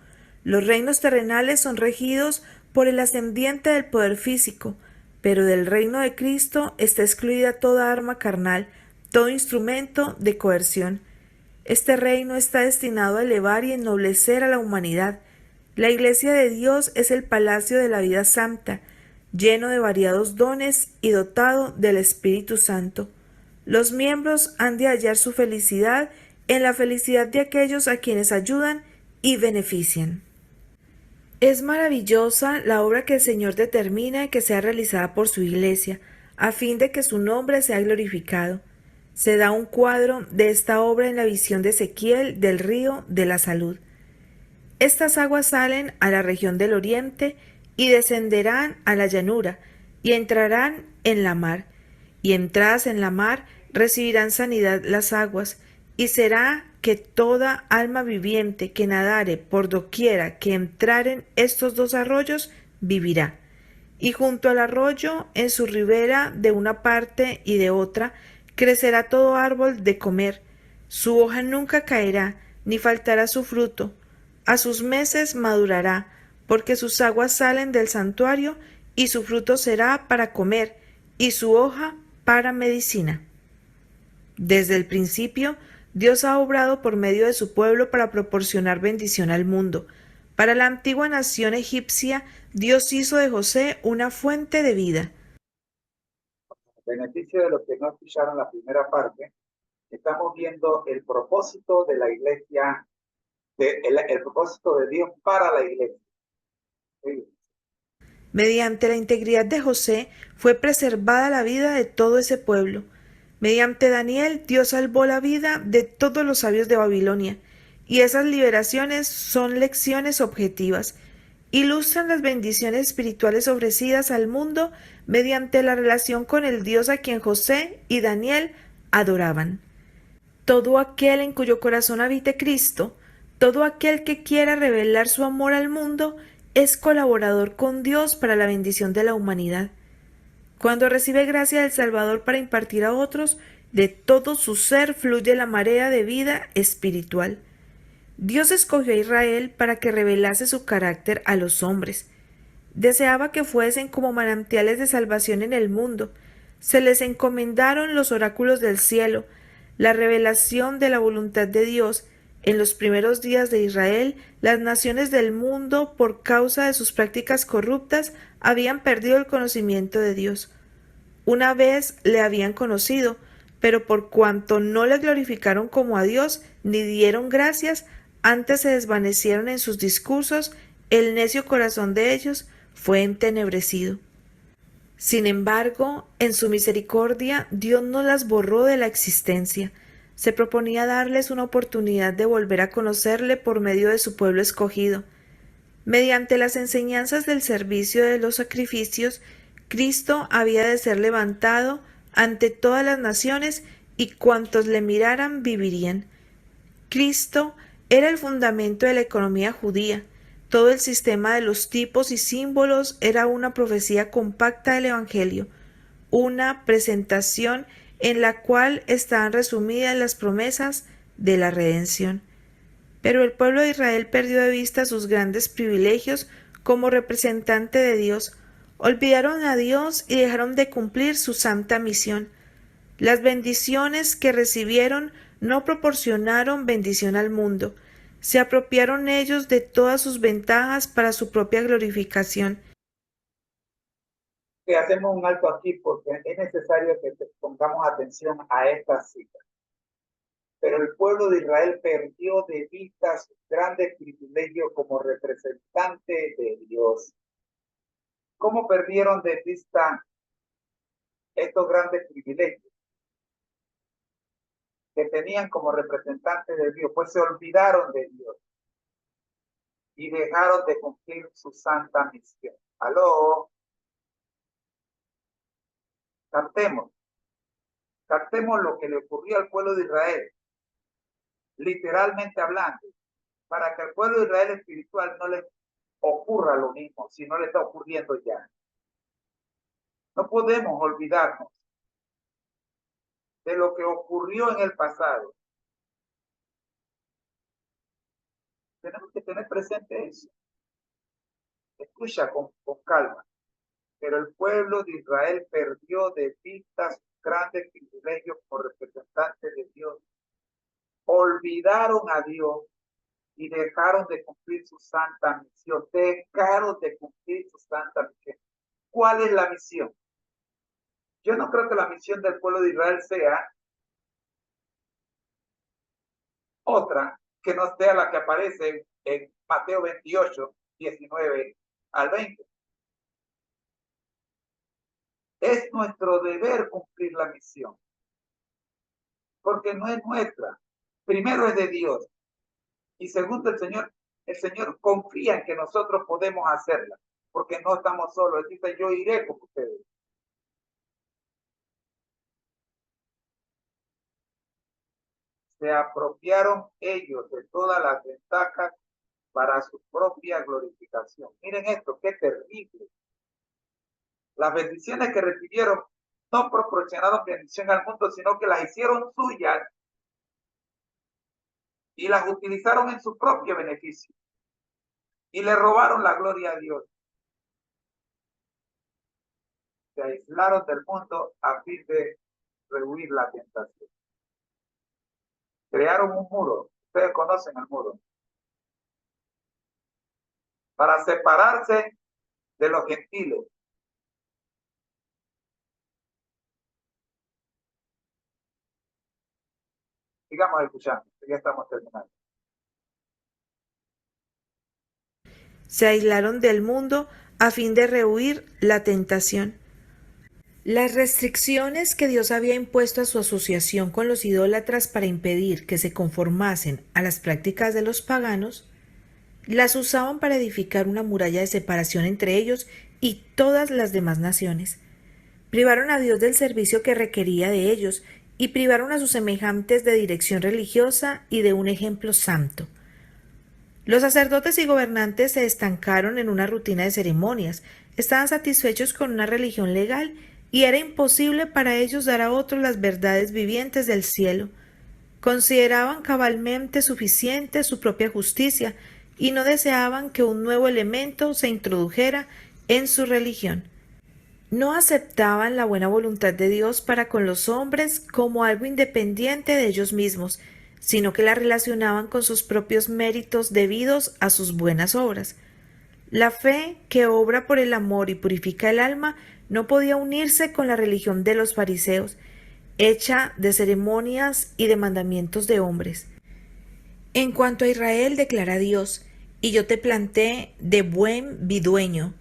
Speaker 5: Los reinos terrenales son regidos por el ascendiente del poder físico, pero del reino de Cristo está excluida toda arma carnal, todo instrumento de coerción. Este reino está destinado a elevar y ennoblecer a la humanidad. La Iglesia de Dios es el palacio de la vida santa, lleno de variados dones y dotado del Espíritu Santo. Los miembros han de hallar su felicidad en la felicidad de aquellos a quienes ayudan y benefician. Es maravillosa la obra que el Señor determina que sea realizada por su Iglesia, a fin de que su nombre sea glorificado. Se da un cuadro de esta obra en la visión de Ezequiel del río de la salud. Estas aguas salen a la región del oriente y descenderán a la llanura y entrarán en la mar, y entradas en la mar recibirán sanidad las aguas, y será que toda alma viviente que nadare por doquiera que entraren estos dos arroyos vivirá. Y junto al arroyo, en su ribera de una parte y de otra, crecerá todo árbol de comer. Su hoja nunca caerá, ni faltará su fruto. A sus meses madurará, porque sus aguas salen del santuario, y su fruto será para comer, y su hoja para medicina. Desde el principio, Dios ha obrado por medio de su pueblo para proporcionar bendición al mundo. Para la antigua nación egipcia, Dios hizo de José una fuente de vida.
Speaker 1: En beneficio de los que no escucharon la primera parte, estamos viendo el propósito de la Iglesia, el propósito de Dios para la Iglesia. Sí.
Speaker 5: Mediante la integridad de José fue preservada la vida de todo ese pueblo. Mediante Daniel, Dios salvó la vida de todos los sabios de Babilonia, y esas liberaciones son lecciones objetivas. Ilustran las bendiciones espirituales ofrecidas al mundo mediante la relación con el Dios a quien José y Daniel adoraban. Todo aquel en cuyo corazón habite Cristo, todo aquel que quiera revelar su amor al mundo, es colaborador con Dios para la bendición de la humanidad. Cuando recibe gracia del Salvador para impartir a otros, de todo su ser fluye la marea de vida espiritual. Dios escogió a Israel para que revelase su carácter a los hombres. Deseaba que fuesen como manantiales de salvación en el mundo. Se les encomendaron los oráculos del cielo, la revelación de la voluntad de Dios. En los primeros días de Israel, las naciones del mundo, por causa de sus prácticas corruptas, habían perdido el conocimiento de Dios. Una vez le habían conocido, pero por cuanto no le glorificaron como a Dios, ni dieron gracias, antes se desvanecieron en sus discursos, el necio corazón de ellos fue entenebrecido. Sin embargo, en su misericordia, Dios no las borró de la existencia. Se proponía darles una oportunidad de volver a conocerle por medio de su pueblo escogido. Mediante las enseñanzas del servicio de los sacrificios, Cristo había de ser levantado ante todas las naciones y cuantos le miraran vivirían. Cristo era el fundamento de la economía judía. Todo el sistema de los tipos y símbolos era una profecía compacta del Evangelio, una presentación en la cual estaban resumidas las promesas de la redención. Pero el pueblo de Israel perdió de vista sus grandes privilegios como representante de Dios, olvidaron a Dios y dejaron de cumplir su santa misión. Las bendiciones que recibieron no proporcionaron bendición al mundo. Se apropiaron ellos de todas sus ventajas para su propia glorificación.
Speaker 1: Que hacemos un alto aquí porque es necesario que pongamos atención a esta cita. Pero el pueblo de Israel perdió de vista sus grandes privilegios como representante de Dios. ¿Cómo perdieron de vista estos grandes privilegios que tenían como representantes de Dios? Pues se olvidaron de Dios y dejaron de cumplir su santa misión. ¡Aló! Captemos lo que le ocurrió al pueblo de Israel, literalmente hablando, para que al pueblo de Israel espiritual no le ocurra lo mismo, si no le está ocurriendo ya. No podemos olvidarnos de lo que ocurrió en el pasado. Tenemos que tener presente eso. Escucha con calma. Pero el pueblo de Israel perdió de vista sus grandes privilegios como representantes de Dios. Olvidaron a Dios y dejaron de cumplir su santa misión. Dejaron de cumplir su santa misión. ¿Cuál es la misión? Yo no creo que la misión del pueblo de Israel sea otra que no sea la que aparece en Mateo 28, 19 al 20. Es nuestro deber cumplir la misión, porque no es nuestra. Primero es de Dios y segundo el Señor confía en que nosotros podemos hacerla, porque no estamos solos. Él dice, yo iré con ustedes. Se apropiaron ellos de todas las ventajas para su propia glorificación. Miren esto, qué terrible. Las bendiciones que recibieron no proporcionaron bendición al mundo, sino que las hicieron suyas y las utilizaron en su propio beneficio. Y le robaron la gloria a Dios. Se aislaron del mundo a fin de rehuir la tentación. Crearon un muro. Ustedes conocen el muro. Para separarse de los gentiles. Sigamos escuchando, ya estamos terminando.
Speaker 5: Se aislaron del mundo a fin de rehuir la tentación. Las restricciones que Dios había impuesto a su asociación con los idólatras para impedir que se conformasen a las prácticas de los paganos, las usaban para edificar una muralla de separación entre ellos y todas las demás naciones. Privaron a Dios del servicio que requería de ellos y privaron a sus semejantes de dirección religiosa y de un ejemplo santo. Los sacerdotes y gobernantes se estancaron en una rutina de ceremonias, estaban satisfechos con una religión legal y era imposible para ellos dar a otros las verdades vivientes del cielo. Consideraban cabalmente suficiente su propia justicia y no deseaban que un nuevo elemento se introdujera en su religión. No aceptaban la buena voluntad de Dios para con los hombres como algo independiente de ellos mismos, sino que la relacionaban con sus propios méritos debidos a sus buenas obras. La fe que obra por el amor y purifica el alma no podía unirse con la religión de los fariseos. hecha de ceremonias y de mandamientos de hombres. En cuanto a Israel, declara Dios, y yo te planté de buen vidueño,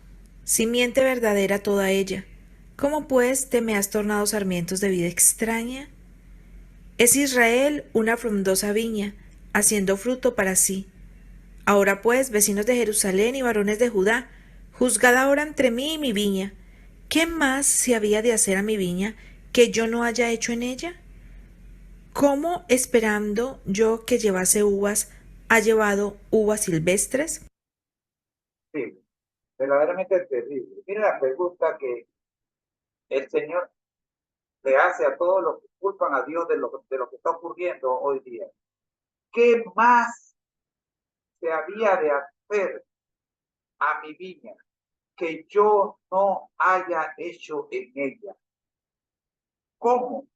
Speaker 5: simiente verdadera toda ella. ¿Cómo pues te me has tornado sarmientos de vida extraña? Es Israel una frondosa viña, haciendo fruto para sí. Ahora pues, vecinos de Jerusalén y varones de Judá, juzgad ahora entre mí y mi viña. ¿Qué más se había de hacer a mi viña que yo no haya hecho en ella? ¿Cómo, esperando yo que llevase uvas, ha llevado uvas silvestres?
Speaker 1: Sí, verdaderamente es terrible. Mira la pregunta que el Señor le hace a todos los que culpan a Dios de lo que está ocurriendo hoy día. ¿Qué más se había de hacer a mi viña que yo no haya hecho en ella? ¿Cómo?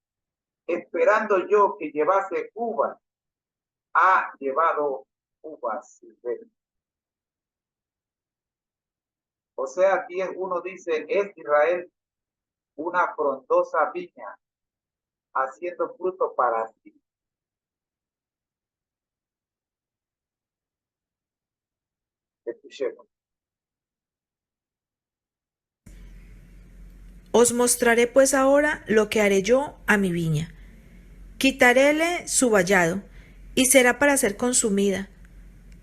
Speaker 1: Esperando yo que llevase uvas, ha llevado uvas silvestres. O sea, aquí uno dice, es Israel una frondosa viña, haciendo fruto para sí. Escuchemos.
Speaker 5: Os mostraré pues ahora lo que haré yo a mi viña. Quitaréle su vallado, y será para ser consumida.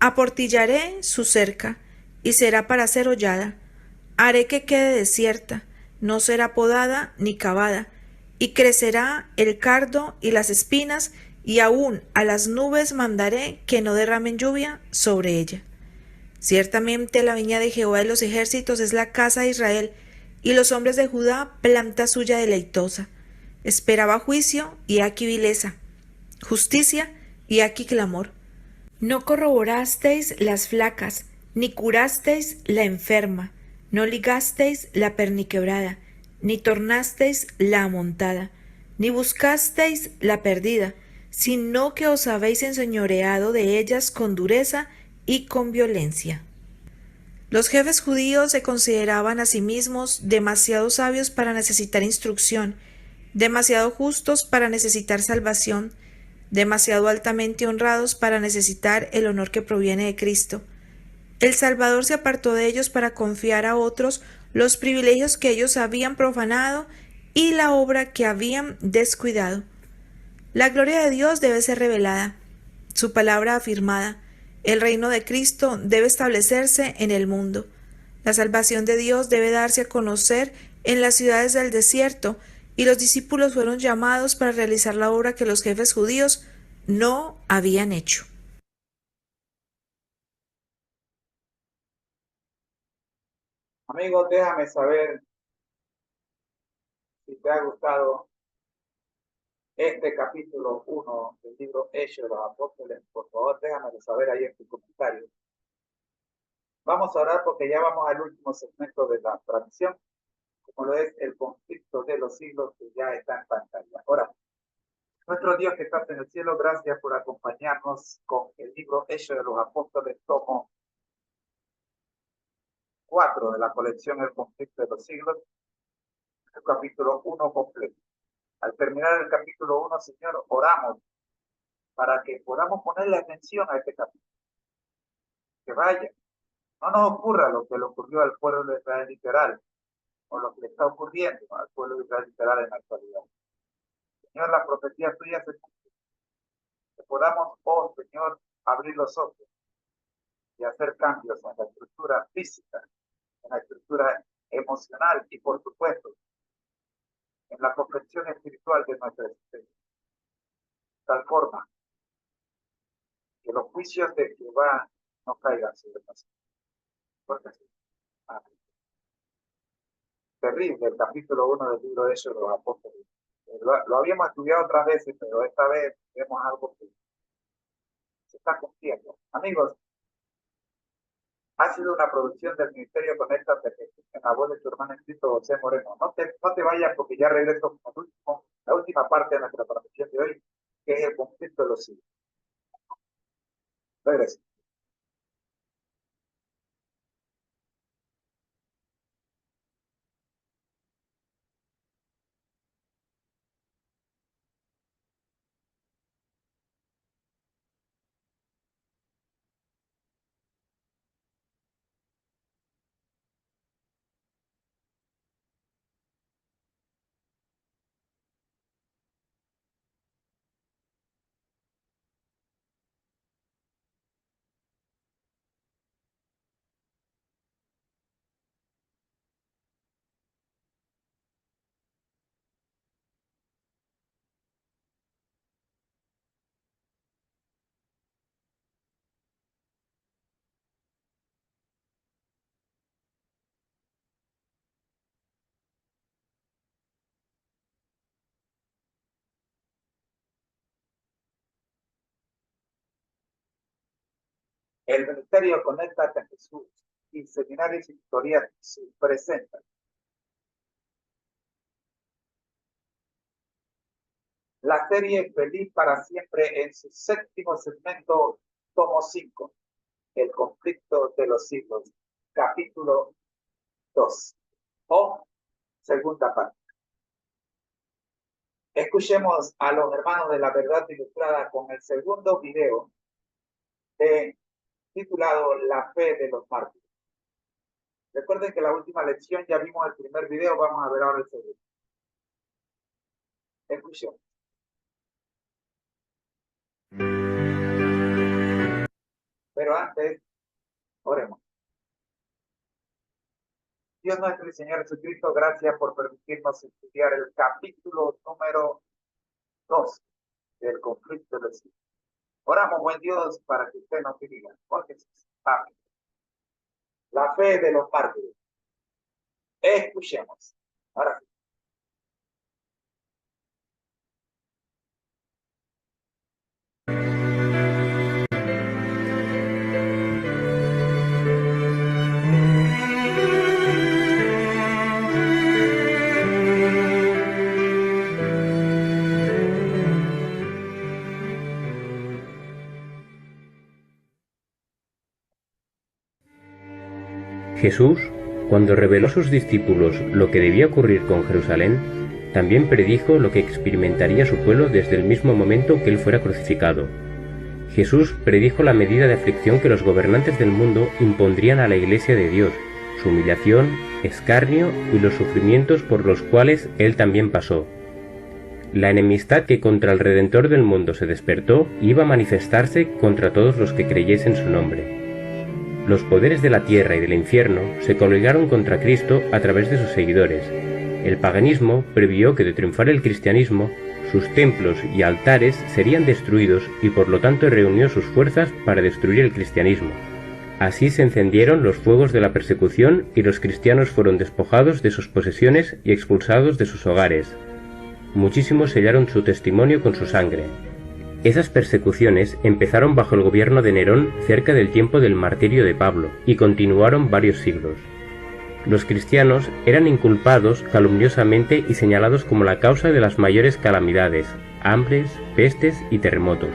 Speaker 5: Aportillaré su cerca, y será para ser hollada. Haré que quede desierta, no será podada ni cavada, y crecerá el cardo y las espinas, y aún a las nubes mandaré que no derramen lluvia sobre ella. Ciertamente la viña de Jehová de los ejércitos es la casa de Israel, y los hombres de Judá planta suya deleitosa. Esperaba juicio, y aquí vileza; justicia, y aquí clamor. No corroborasteis las flacas, ni curasteis la enferma, no ligasteis la perniquebrada, ni tornasteis la amontada, ni buscasteis la perdida, sino que os habéis enseñoreado de ellas con dureza y con violencia. Los jefes judíos se consideraban a sí mismos demasiado sabios para necesitar instrucción, demasiado justos para necesitar salvación, demasiado altamente honrados para necesitar el honor que proviene de Cristo. El Salvador se apartó de ellos para confiar a otros los privilegios que ellos habían profanado y la obra que habían descuidado. La gloria de Dios debe ser revelada, su palabra afirmada. El reino de Cristo debe establecerse en el mundo. La salvación de Dios debe darse a conocer en las ciudades del desierto, y los discípulos fueron llamados para realizar la obra que los jefes judíos no habían hecho.
Speaker 1: Amigos, déjame saber si te ha gustado este capítulo 1 del libro Hechos de los Apóstoles. Por favor, déjamelo saber ahí en tu comentario. Vamos a orar porque ya vamos al último segmento de la transmisión, como lo es el conflicto de los siglos, que ya está en pantalla. Ahora, nuestro Dios que estás en el cielo, gracias por acompañarnos con el libro Hechos de los Apóstoles, tomo 4 de la colección El conflicto de los siglos, el capítulo 1 completo. Al terminar el capítulo 1, Señor, oramos para que podamos ponerle atención a este capítulo. Que vaya, no nos ocurra lo que le ocurrió al pueblo de Israel literal, o lo que le está ocurriendo al pueblo de Israel literal en la actualidad. Señor, la profecía tuya se cumple. Que podamos, oh Señor, abrir los ojos y hacer cambios en la estructura física, en la estructura emocional y, por supuesto, en la comprensión espiritual de nuestra existencia. De tal forma que los juicios de Jehová no caigan sobre nosotros. Porque así. Amén. Terrible el capítulo 1 del libro de Hechos de los Apóstoles. Lo habíamos estudiado otras veces, pero esta vez vemos algo que se está cumpliendo. Amigos, ha sido una producción del Ministerio Conéctate en la voz de tu hermano en Cristo, José Moreno. No te vayas porque ya regreso con la última parte de nuestra transmisión de hoy, que es el conflicto de los siglos. Regreso. El Ministerio Conéctate a Jesús y Seminarios y Tutorías presentan la serie Feliz para Siempre en su 7º segmento, tomo 5, El conflicto de los siglos, capítulo 2, o segunda parte. Escuchemos a los hermanos de la Verdad Ilustrada con el segundo video titulado La Fe de los Mártires. Recuerden que la última lección ya vimos el primer video, vamos a ver ahora el segundo. Escuchemos. Pero antes, oremos. Dios nuestro y Señor Jesucristo, gracias por permitirnos estudiar el capítulo número 2 del conflicto del siglo. Oramos, buen Dios, para que usted nos diga, por Jesús. Amén. La fe de los mártires. Escuchemos. Ahora sí.
Speaker 6: Jesús, cuando reveló a sus discípulos lo que debía ocurrir con Jerusalén, también predijo lo que experimentaría su pueblo desde el mismo momento que él fuera crucificado. Jesús predijo la medida de aflicción que los gobernantes del mundo impondrían a la Iglesia de Dios, su humillación, escarnio y los sufrimientos por los cuales él también pasó. La enemistad que contra el Redentor del mundo se despertó iba a manifestarse contra todos los que creyesen su nombre. Los poderes de la tierra y del infierno se congregaron contra Cristo a través de sus seguidores. El paganismo previó que de triunfar el cristianismo, sus templos y altares serían destruidos y por lo tanto reunió sus fuerzas para destruir el cristianismo. Así se encendieron los fuegos de la persecución y los cristianos fueron despojados de sus posesiones y expulsados de sus hogares. Muchísimos sellaron su testimonio con su sangre. Esas persecuciones empezaron bajo el gobierno de Nerón cerca del tiempo del martirio de Pablo y continuaron varios siglos. Los cristianos eran inculpados calumniosamente y señalados como la causa de las mayores calamidades, hambres, pestes y terremotos.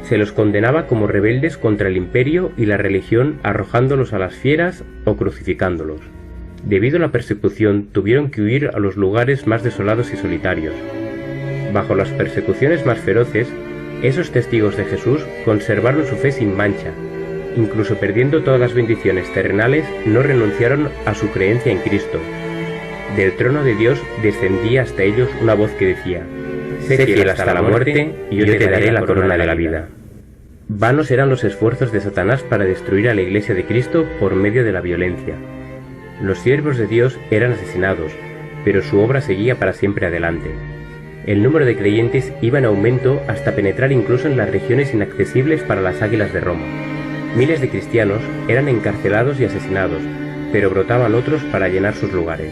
Speaker 6: Se los condenaba como rebeldes contra el imperio y la religión, arrojándolos a las fieras o crucificándolos. Debido a la persecución tuvieron que huir a los lugares más desolados y solitarios. Bajo las persecuciones más feroces, esos testigos de Jesús conservaron su fe sin mancha. Incluso perdiendo todas las bendiciones terrenales, no renunciaron a su creencia en Cristo. Del trono de Dios descendía hasta ellos una voz que decía: «Sé fiel hasta la muerte, y yo te daré la corona de la vida». Vanos eran los esfuerzos de Satanás para destruir a la Iglesia de Cristo por medio de la violencia. Los siervos de Dios eran asesinados, pero su obra seguía para siempre adelante. El número de creyentes iba en aumento hasta penetrar incluso en las regiones inaccesibles para las águilas de Roma. Miles de cristianos eran encarcelados y asesinados, pero brotaban otros para llenar sus lugares.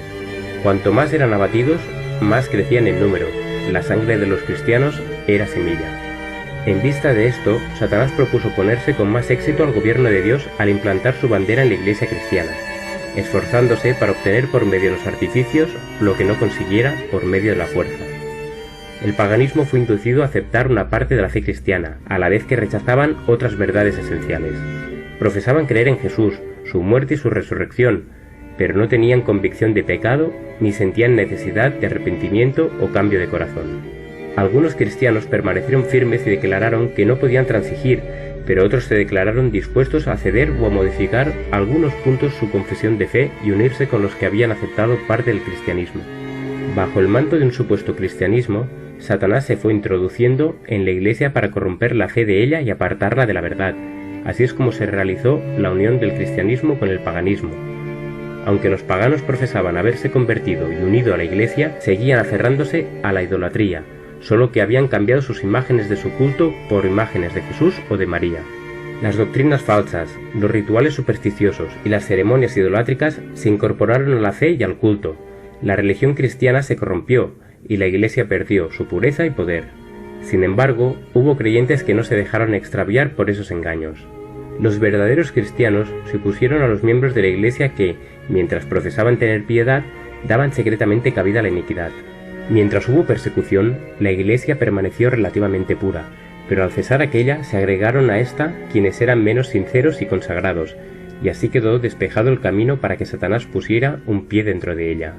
Speaker 6: Cuanto más eran abatidos, más crecían en número. La sangre de los cristianos era semilla. En vista de esto, Satanás propuso ponerse con más éxito al gobierno de Dios al implantar su bandera en la iglesia cristiana, esforzándose para obtener por medio de los artificios lo que no consiguiera por medio de la fuerza. El paganismo fue inducido a aceptar una parte de la fe cristiana, a la vez que rechazaban otras verdades esenciales. Profesaban creer en Jesús, su muerte y su resurrección, pero no tenían convicción de pecado ni sentían necesidad de arrepentimiento o cambio de corazón. Algunos cristianos permanecieron firmes y declararon que no podían transigir, pero otros se declararon dispuestos a ceder o a modificar algunos puntos su confesión de fe y unirse con los que habían aceptado parte del cristianismo. Bajo el manto de un supuesto cristianismo, Satanás se fue introduciendo en la Iglesia para corromper la fe de ella y apartarla de la verdad. Así es como se realizó la unión del cristianismo con el paganismo. Aunque los paganos profesaban haberse convertido y unido a la Iglesia, seguían aferrándose a la idolatría, solo que habían cambiado sus imágenes de su culto por imágenes de Jesús o de María. Las doctrinas falsas, los rituales supersticiosos y las ceremonias idolátricas se incorporaron a la fe y al culto. La religión cristiana se corrompió y la Iglesia perdió su pureza y poder. Sin embargo, hubo creyentes que no se dejaron extraviar por esos engaños. Los verdaderos cristianos se opusieron a los miembros de la Iglesia que, mientras profesaban tener piedad, daban secretamente cabida a la iniquidad. Mientras hubo persecución, la Iglesia permaneció relativamente pura, pero al cesar aquella se agregaron a esta quienes eran menos sinceros y consagrados, y así quedó despejado el camino para que Satanás pusiera un pie dentro de ella.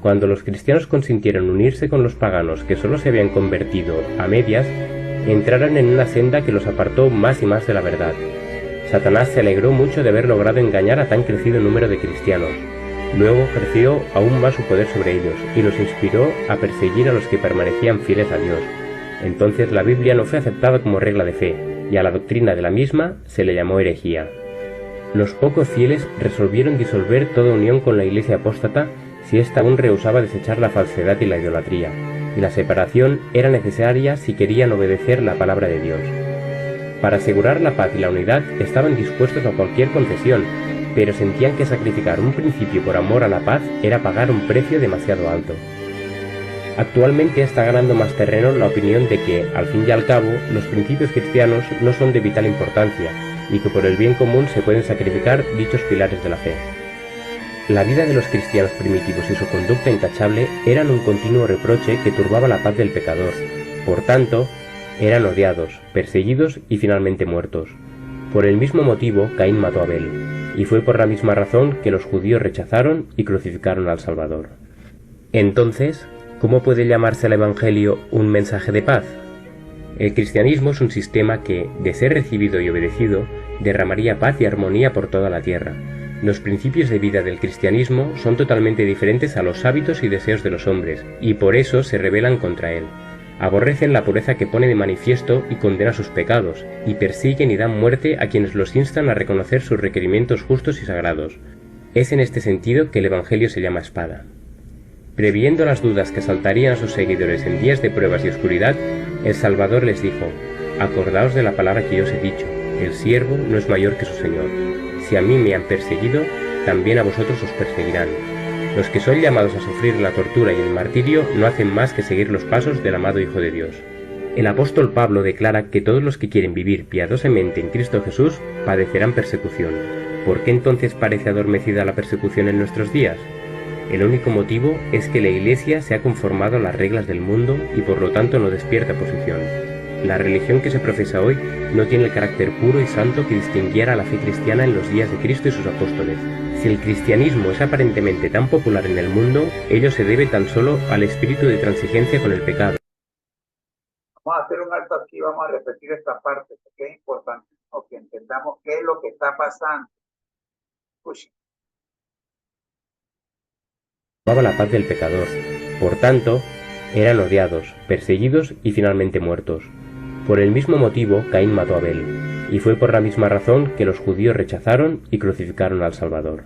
Speaker 6: Cuando los cristianos consintieron unirse con los paganos que solo se habían convertido a medias, entraron en una senda que los apartó más y más de la verdad. Satanás se alegró mucho de haber logrado engañar a tan crecido número de cristianos. Luego ejerció aún más su poder sobre ellos y los inspiró a perseguir a los que permanecían fieles a Dios. Entonces la Biblia no fue aceptada como regla de fe, y a la doctrina de la misma se le llamó herejía. Los pocos fieles resolvieron disolver toda unión con la Iglesia apóstata si ésta aún rehusaba desechar la falsedad y la idolatría, y la separación era necesaria si querían obedecer la palabra de Dios. Para asegurar la paz y la unidad estaban dispuestos a cualquier concesión, pero sentían que sacrificar un principio por amor a la paz era pagar un precio demasiado alto. Actualmente está ganando más terreno la opinión de que, al fin y al cabo, los principios cristianos no son de vital importancia y que por el bien común se pueden sacrificar dichos pilares de la fe. La vida de los cristianos primitivos y su conducta intachable eran un continuo reproche que turbaba la paz del pecador. Por tanto, eran odiados, perseguidos y finalmente muertos. Por el mismo motivo, Caín mató a Abel, y fue por la misma razón que los judíos rechazaron y crucificaron al Salvador. Entonces, ¿cómo puede llamarse el Evangelio un mensaje de paz? El cristianismo es un sistema que, de ser recibido y obedecido, derramaría paz y armonía por toda la tierra. Los principios de vida del cristianismo son totalmente diferentes a los hábitos y deseos de los hombres, y por eso se rebelan contra él. Aborrecen la pureza que pone de manifiesto y condena sus pecados, y persiguen y dan muerte a quienes los instan a reconocer sus requerimientos justos y sagrados. Es en este sentido que el Evangelio se llama espada. Previendo las dudas que asaltarían a sus seguidores en días de pruebas y oscuridad, el Salvador les dijo: «Acordaos de la palabra que yo os he dicho, el siervo no es mayor que su Señor. Si a mí me han perseguido, también a vosotros os perseguirán». Los que son llamados a sufrir la tortura y el martirio no hacen más que seguir los pasos del amado Hijo de Dios. El apóstol Pablo declara que todos los que quieren vivir piadosamente en Cristo Jesús padecerán persecución. ¿Por qué entonces parece adormecida la persecución en nuestros días? El único motivo es que la Iglesia se ha conformado a las reglas del mundo y por lo tanto no despierta oposición. La religión que se profesa hoy no tiene el carácter puro y santo que distinguiera a la fe cristiana en los días de Cristo y sus apóstoles. Si el cristianismo es aparentemente tan popular en el mundo, ello se debe tan solo al espíritu de transigencia con el pecado.
Speaker 1: Vamos a hacer un alto aquí, vamos a repetir esta parte, porque es importante que entendamos qué es lo que está pasando. Escuchen.
Speaker 6: La paz del pecador. Por tanto, eran odiados, perseguidos y finalmente muertos. Por el mismo motivo, Caín mató a Abel, y fue por la misma razón que los judíos rechazaron y crucificaron al Salvador.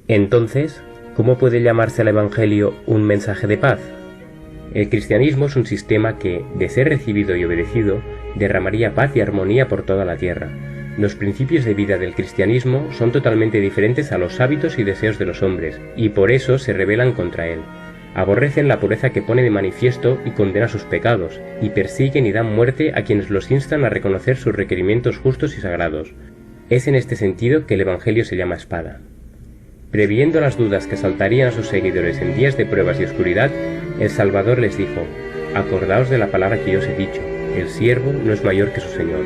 Speaker 6: Entonces, ¿cómo puede llamarse el Evangelio un mensaje de paz? El cristianismo es un sistema que, de ser recibido y obedecido, derramaría paz y armonía por toda la tierra. Los principios de vida del cristianismo son totalmente diferentes a los hábitos y deseos de los hombres, y por eso se rebelan contra él. Aborrecen la pureza que pone de manifiesto y condena sus pecados, y persiguen y dan muerte a quienes los instan a reconocer sus requerimientos justos y sagrados. Es en este sentido que el Evangelio se llama espada. Previendo las dudas que asaltarían a sus seguidores en días de pruebas y oscuridad, el Salvador les dijo: «Acordaos de la palabra que yo os he dicho, el siervo no es mayor que su Señor.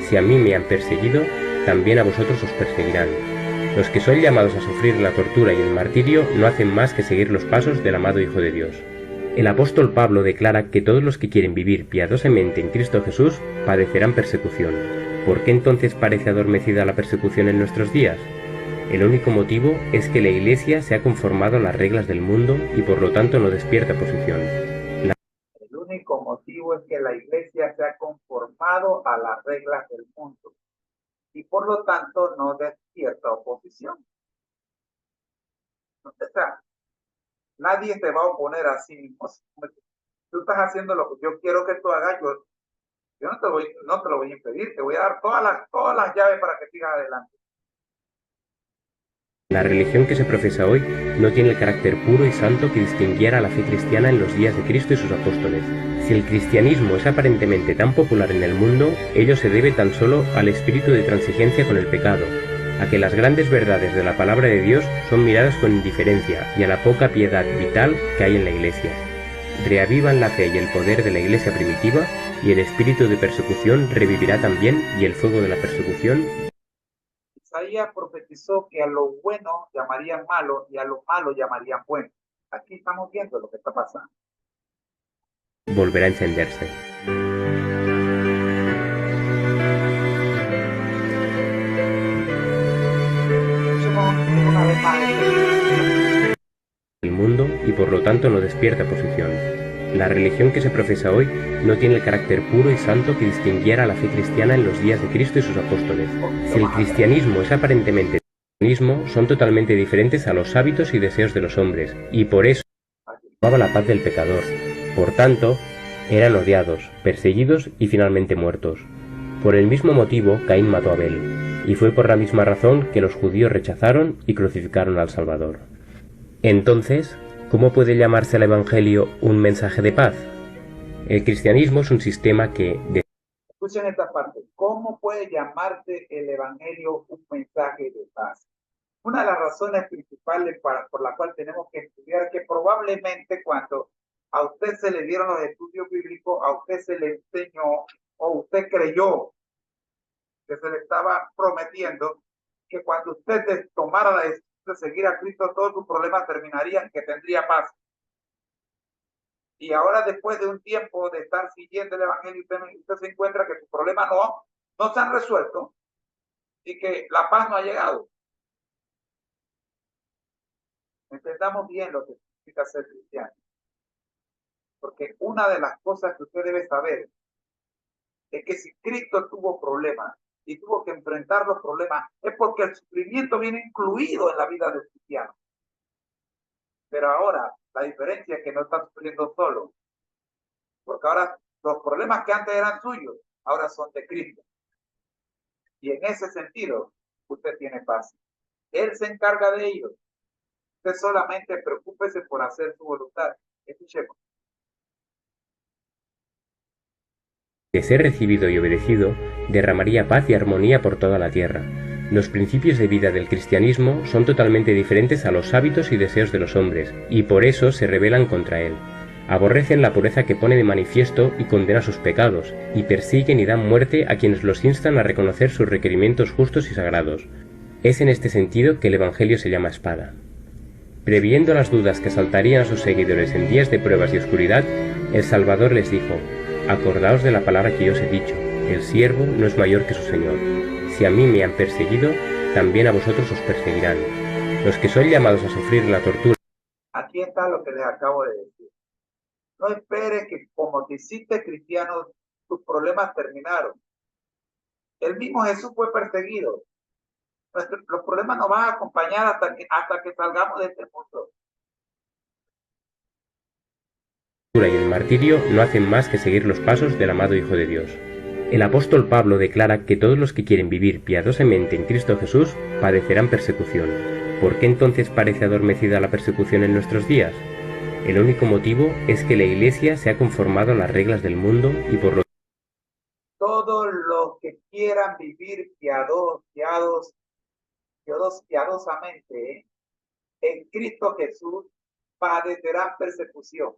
Speaker 6: Si a mí me han perseguido, también a vosotros os perseguirán». Los que son llamados a sufrir la tortura y el martirio no hacen más que seguir los pasos del amado Hijo de Dios. El apóstol Pablo declara que todos los que quieren vivir piadosamente en Cristo Jesús padecerán persecución. ¿Por qué entonces parece adormecida la persecución en nuestros días? El único motivo es que la Iglesia se ha conformado a las reglas del mundo y por lo tanto no despierta oposición.
Speaker 1: El único motivo es que la Iglesia se ha conformado a las reglas del mundo y por lo tanto no despierta oposición. O sea, nadie te va a oponer a sí mismo. Tú estás haciendo lo que yo quiero que tú hagas, yo no te lo voy a impedir, te voy a dar todas las llaves para que sigas adelante.
Speaker 6: La religión que se profesa hoy no tiene el carácter puro y santo que distinguiera a la fe cristiana en los días de Cristo y sus apóstoles. Si el cristianismo es aparentemente tan popular en el mundo, ello se debe tan solo al espíritu de transigencia con el pecado, a que las grandes verdades de la palabra de Dios son miradas con indiferencia y a la poca piedad vital que hay en la Iglesia. Reavivan la fe y el poder de la Iglesia primitiva, y el espíritu de persecución revivirá también, y el fuego de la persecución.
Speaker 1: Isaías profetizó que a lo bueno llamarían malo y a lo malo llamarían bueno. Aquí estamos viendo lo que está pasando.
Speaker 6: Volverá a encenderse.
Speaker 1: Una vez más,
Speaker 6: el mundo y por lo tanto no despierta posición. La religión que se profesa hoy no tiene el carácter puro y santo que distinguiera a la fe cristiana en los días de Cristo y sus apóstoles. Si el cristianismo es aparentemente son totalmente diferentes a los hábitos y deseos de los hombres, y por eso amaba la paz del pecador. Por tanto, eran odiados, perseguidos y finalmente muertos. Por el mismo motivo, Caín mató a Abel, y fue por la misma razón que los judíos rechazaron y crucificaron al Salvador. Entonces, ¿cómo puede llamarse el Evangelio un mensaje de paz? El cristianismo es un sistema que...
Speaker 1: Escuchen esta parte. ¿Cómo puede llamarse el Evangelio un mensaje de paz? Una de las razones principales por la cual tenemos que estudiar, que probablemente cuando a usted se le dieron los estudios bíblicos, a usted se le enseñó o usted creyó que se le estaba prometiendo que cuando usted tomara la decisión de seguir a Cristo, todos sus problemas terminarían, que tendría paz. Y ahora, después de un tiempo de estar siguiendo el Evangelio, usted se encuentra que sus problemas no se han resuelto y que la paz no ha llegado. Entendamos bien lo que significa ser cristiano. Porque una de las cosas que usted debe saber es que si Cristo tuvo problemas y tuvo que enfrentar los problemas, es porque el sufrimiento viene incluido en la vida del cristiano. Pero ahora, la diferencia es que no está sufriendo solo. Porque ahora los problemas que antes eran suyos, ahora son de Cristo. Y en ese sentido, usted tiene paz. Él se encarga de ellos. Usted solamente preocúpese por hacer su voluntad. Escuchemos.
Speaker 6: De ser recibido y obedecido, derramaría paz y armonía por toda la tierra. Los principios de vida del cristianismo son totalmente diferentes a los hábitos y deseos de los hombres, y por eso se rebelan contra él. Aborrecen la pureza que pone de manifiesto y condena sus pecados, y persiguen y dan muerte a quienes los instan a reconocer sus requerimientos justos y sagrados. Es en este sentido que el Evangelio se llama espada. Previendo las dudas que asaltarían a sus seguidores en días de pruebas y oscuridad, el Salvador les dijo: acordaos de la palabra que yo os he dicho, el siervo no es mayor que su Señor. Si a mí me han perseguido, también a vosotros os perseguirán. Los que son llamados a sufrir la tortura.
Speaker 1: Aquí está lo que les acabo de decir. No espere que como te hiciste cristiano, tus problemas terminaron. El mismo Jesús fue perseguido. Los problemas nos van a acompañar hasta que salgamos de este mundo.
Speaker 6: Y el martirio no hacen más que seguir los pasos del amado Hijo de Dios. El apóstol Pablo declara que todos los que quieren vivir piadosamente en Cristo Jesús padecerán persecución. ¿Por qué entonces parece adormecida la persecución en nuestros días? El único motivo es que la Iglesia se ha conformado a las reglas del mundo y por lo
Speaker 1: todos los que quieran vivir piadosamente en Cristo Jesús padecerán persecución.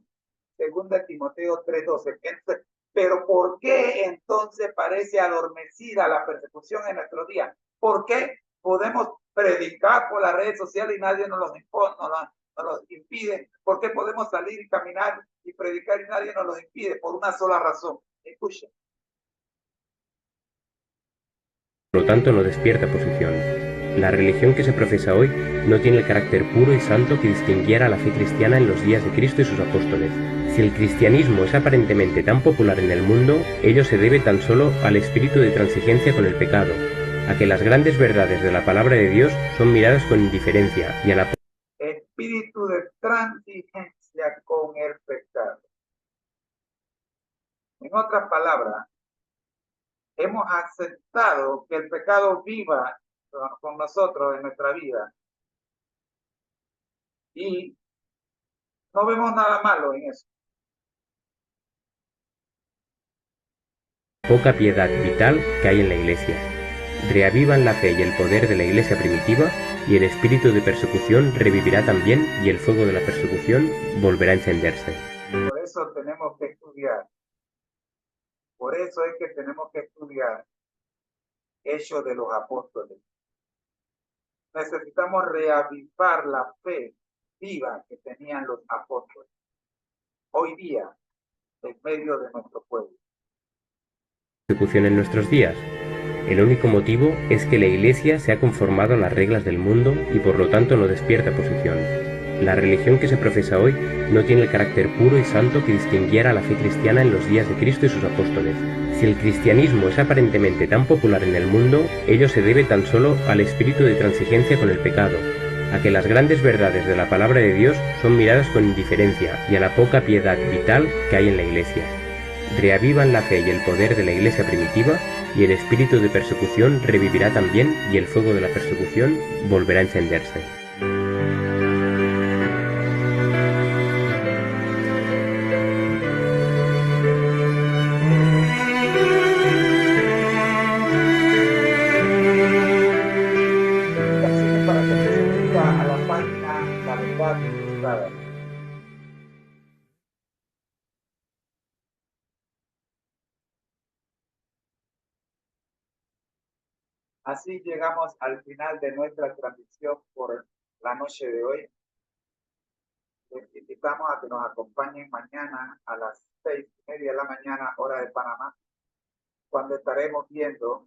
Speaker 1: Segunda Timoteo 3:12. Pero ¿por qué entonces parece adormecida la persecución en nuestros días? ¿Por qué podemos predicar por las redes sociales y nadie nos los impone, nos los impide? ¿Por qué podemos salir y caminar y predicar y nadie nos los impide? Por una sola razón. Escuchen.
Speaker 6: Por lo tanto no despierta posición. La religión que se profesa hoy no tiene el carácter puro y santo que distinguiera a la fe cristiana en los días de Cristo y sus apóstoles. Si el cristianismo es aparentemente tan popular en el mundo, ello se debe tan solo al espíritu de transigencia con el pecado, a que las grandes verdades de la palabra de Dios son miradas con indiferencia y a la
Speaker 1: espíritu de transigencia con el pecado. En otras palabras, hemos aceptado que el pecado viva con nosotros en nuestra vida Y no vemos nada malo en eso.
Speaker 6: Poca piedad vital que hay en la Iglesia. Reavivan la fe y el poder de la Iglesia primitiva, y el espíritu de persecución revivirá también, y el fuego de la persecución volverá a encenderse.
Speaker 1: Por eso tenemos que estudiar. Por eso es que tenemos que estudiar Hechos de los Apóstoles. Necesitamos reavivar la fe viva que tenían los apóstoles hoy día en medio de nuestro pueblo.
Speaker 6: Persecución en nuestros días. El único motivo es que la Iglesia se ha conformado a las reglas del mundo y por lo tanto no despierta oposición. La religión que se profesa hoy no tiene el carácter puro y santo que distinguiera a la fe cristiana en los días de Cristo y sus apóstoles. Si el cristianismo es aparentemente tan popular en el mundo, ello se debe tan solo al espíritu de transigencia con el pecado, a que las grandes verdades de la palabra de Dios son miradas con indiferencia y a la poca piedad vital que hay en la Iglesia. Reavivan la fe y el poder de la Iglesia primitiva, y el espíritu de persecución revivirá también, y el fuego de la persecución volverá a encenderse.
Speaker 1: Así que para que se suscriba a la página La Verdad Ilustrada. Así llegamos al final de nuestra transmisión por la noche de hoy. Les invitamos a que nos acompañen mañana a las 6:30 de la mañana, hora de Panamá, cuando estaremos viendo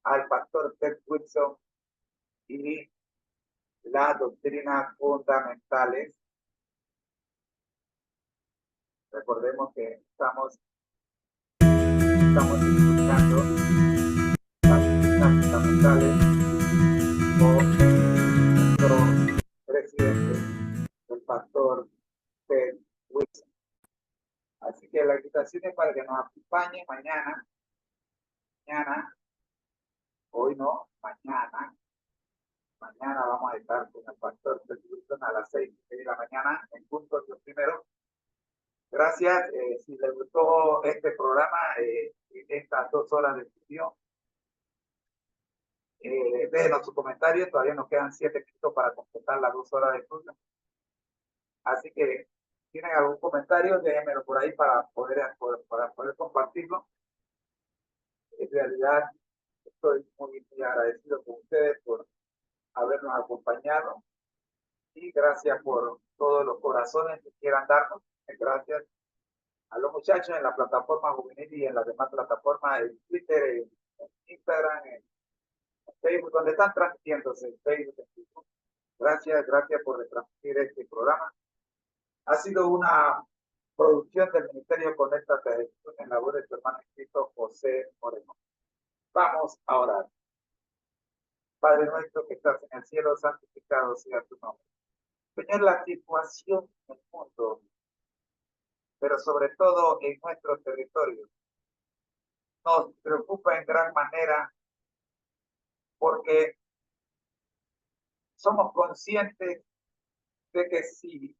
Speaker 1: al pastor Ted Wilson y las doctrinas fundamentales. Recordemos que estamos estudiando las doctrinas fundamentales con nuestro presidente, el pastor Ted Wilson. Así que la invitación es para que nos acompañen mañana, hoy no, mañana vamos a estar con el pastor Ted Wilson a las 6:30 de la mañana en punto de los primeros. Gracias. Si les gustó este programa, estas 2 horas de estudio, déjenos sus comentarios. Todavía nos quedan 7 minutos para completar las 2 horas de estudio. Así que, ¿tienen algún comentario? Déjenmelo por ahí para poder compartirlo. En realidad, estoy muy agradecido con ustedes por habernos acompañado. Y gracias por todos los corazones que quieran darnos. Gracias a los muchachos en la plataforma juvenil y en las demás plataformas, en Twitter, en Instagram, en Facebook, donde están transmitiéndose, en Facebook, en YouTube. Gracias por retransmitir este programa. Ha sido una producción del Ministerio Conéctate en la voz de su hermano Cristo José Moreno. Vamos a orar. Padre nuestro que estás en el cielo, santificado sea tu nombre. Señor, la situación en el mundo, pero sobre todo en nuestro territorio, nos preocupa en gran manera porque somos conscientes de que si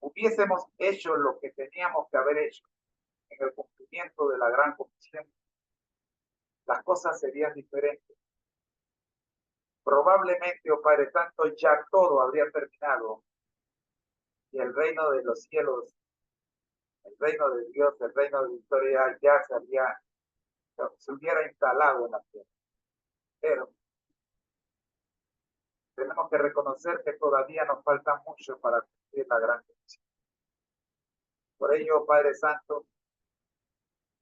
Speaker 1: hubiésemos hecho lo que teníamos que haber hecho en el cumplimiento de la gran comisión, las cosas serían diferentes. Probablemente, oh Padre Santo, ya todo habría terminado y el reino de los cielos, el reino de Dios, el reino de victoria ya se hubiera instalado en la tierra. Pero tenemos que reconocer que todavía nos falta mucho para cumplir la gran comisión. Por ello, Padre Santo,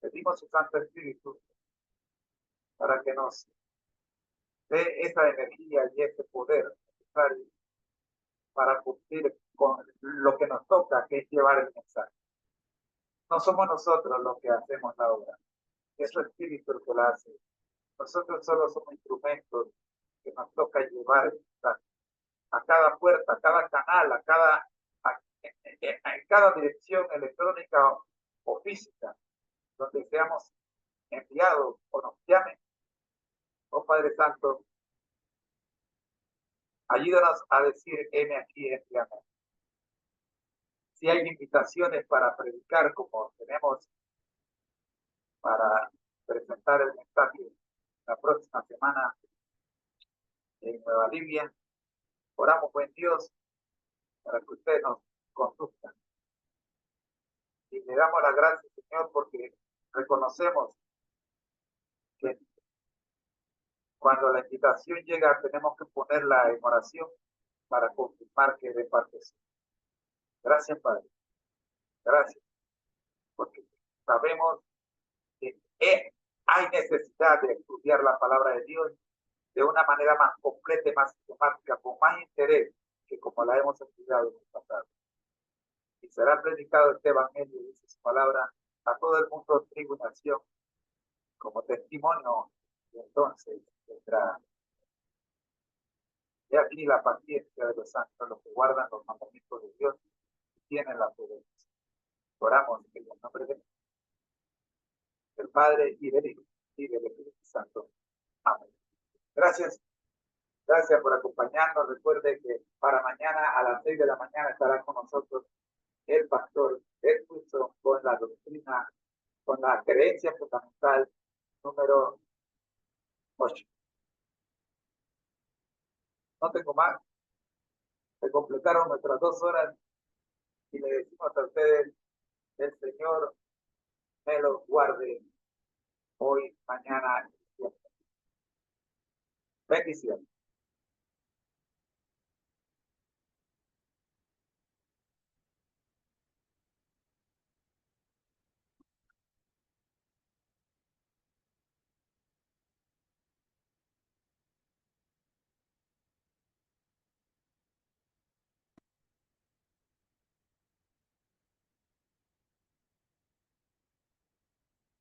Speaker 1: pedimos su Santo Espíritu para que nos dé esa energía y ese poder necesario para cumplir con lo que nos toca, que es llevar el mensaje. No somos nosotros los que hacemos la obra, es su Espíritu el que la hace. Nosotros solo somos instrumentos que nos toca llevar el mensaje a cada puerta, a cada canal, en cada dirección electrónica o física, donde seamos enviados o nos llamen. Oh Padre Santo, Ayúdanos a decir, heme aquí, envíame. Si hay invitaciones para predicar, como tenemos para presentar el mensaje la próxima semana en Nueva Libia, oramos, buen Dios, para que usted nos conduzca. Y le damos las gracias, Señor, porque reconocemos que cuando la invitación llega tenemos que ponerla en oración para confirmar que de parte es. Gracias, Padre. Gracias, porque sabemos que hay necesidad de estudiar la palabra de Dios de una manera más completa y más sistemática, con más interés que como la hemos estudiado en el pasado. Y será predicado este evangelio, dice su palabra, a todo el mundo, tribu y nación, como testimonio, y entonces vendrá. He aquí la paciencia de los santos, los que guardan los mandamientos de Dios y tienen la prudencia. Oramos en el nombre del Padre y del Hijo y del Espíritu Santo. Amén. Gracias. Gracias por acompañarnos. Recuerde que para mañana a las 6 de la mañana estará con nosotros el pastor Edwinson con la doctrina, con la creencia fundamental número 8. No tengo más. Se completaron nuestras 2 horas y le decimos a ustedes, el Señor me los guarde hoy, mañana y siempre. Bendiciones.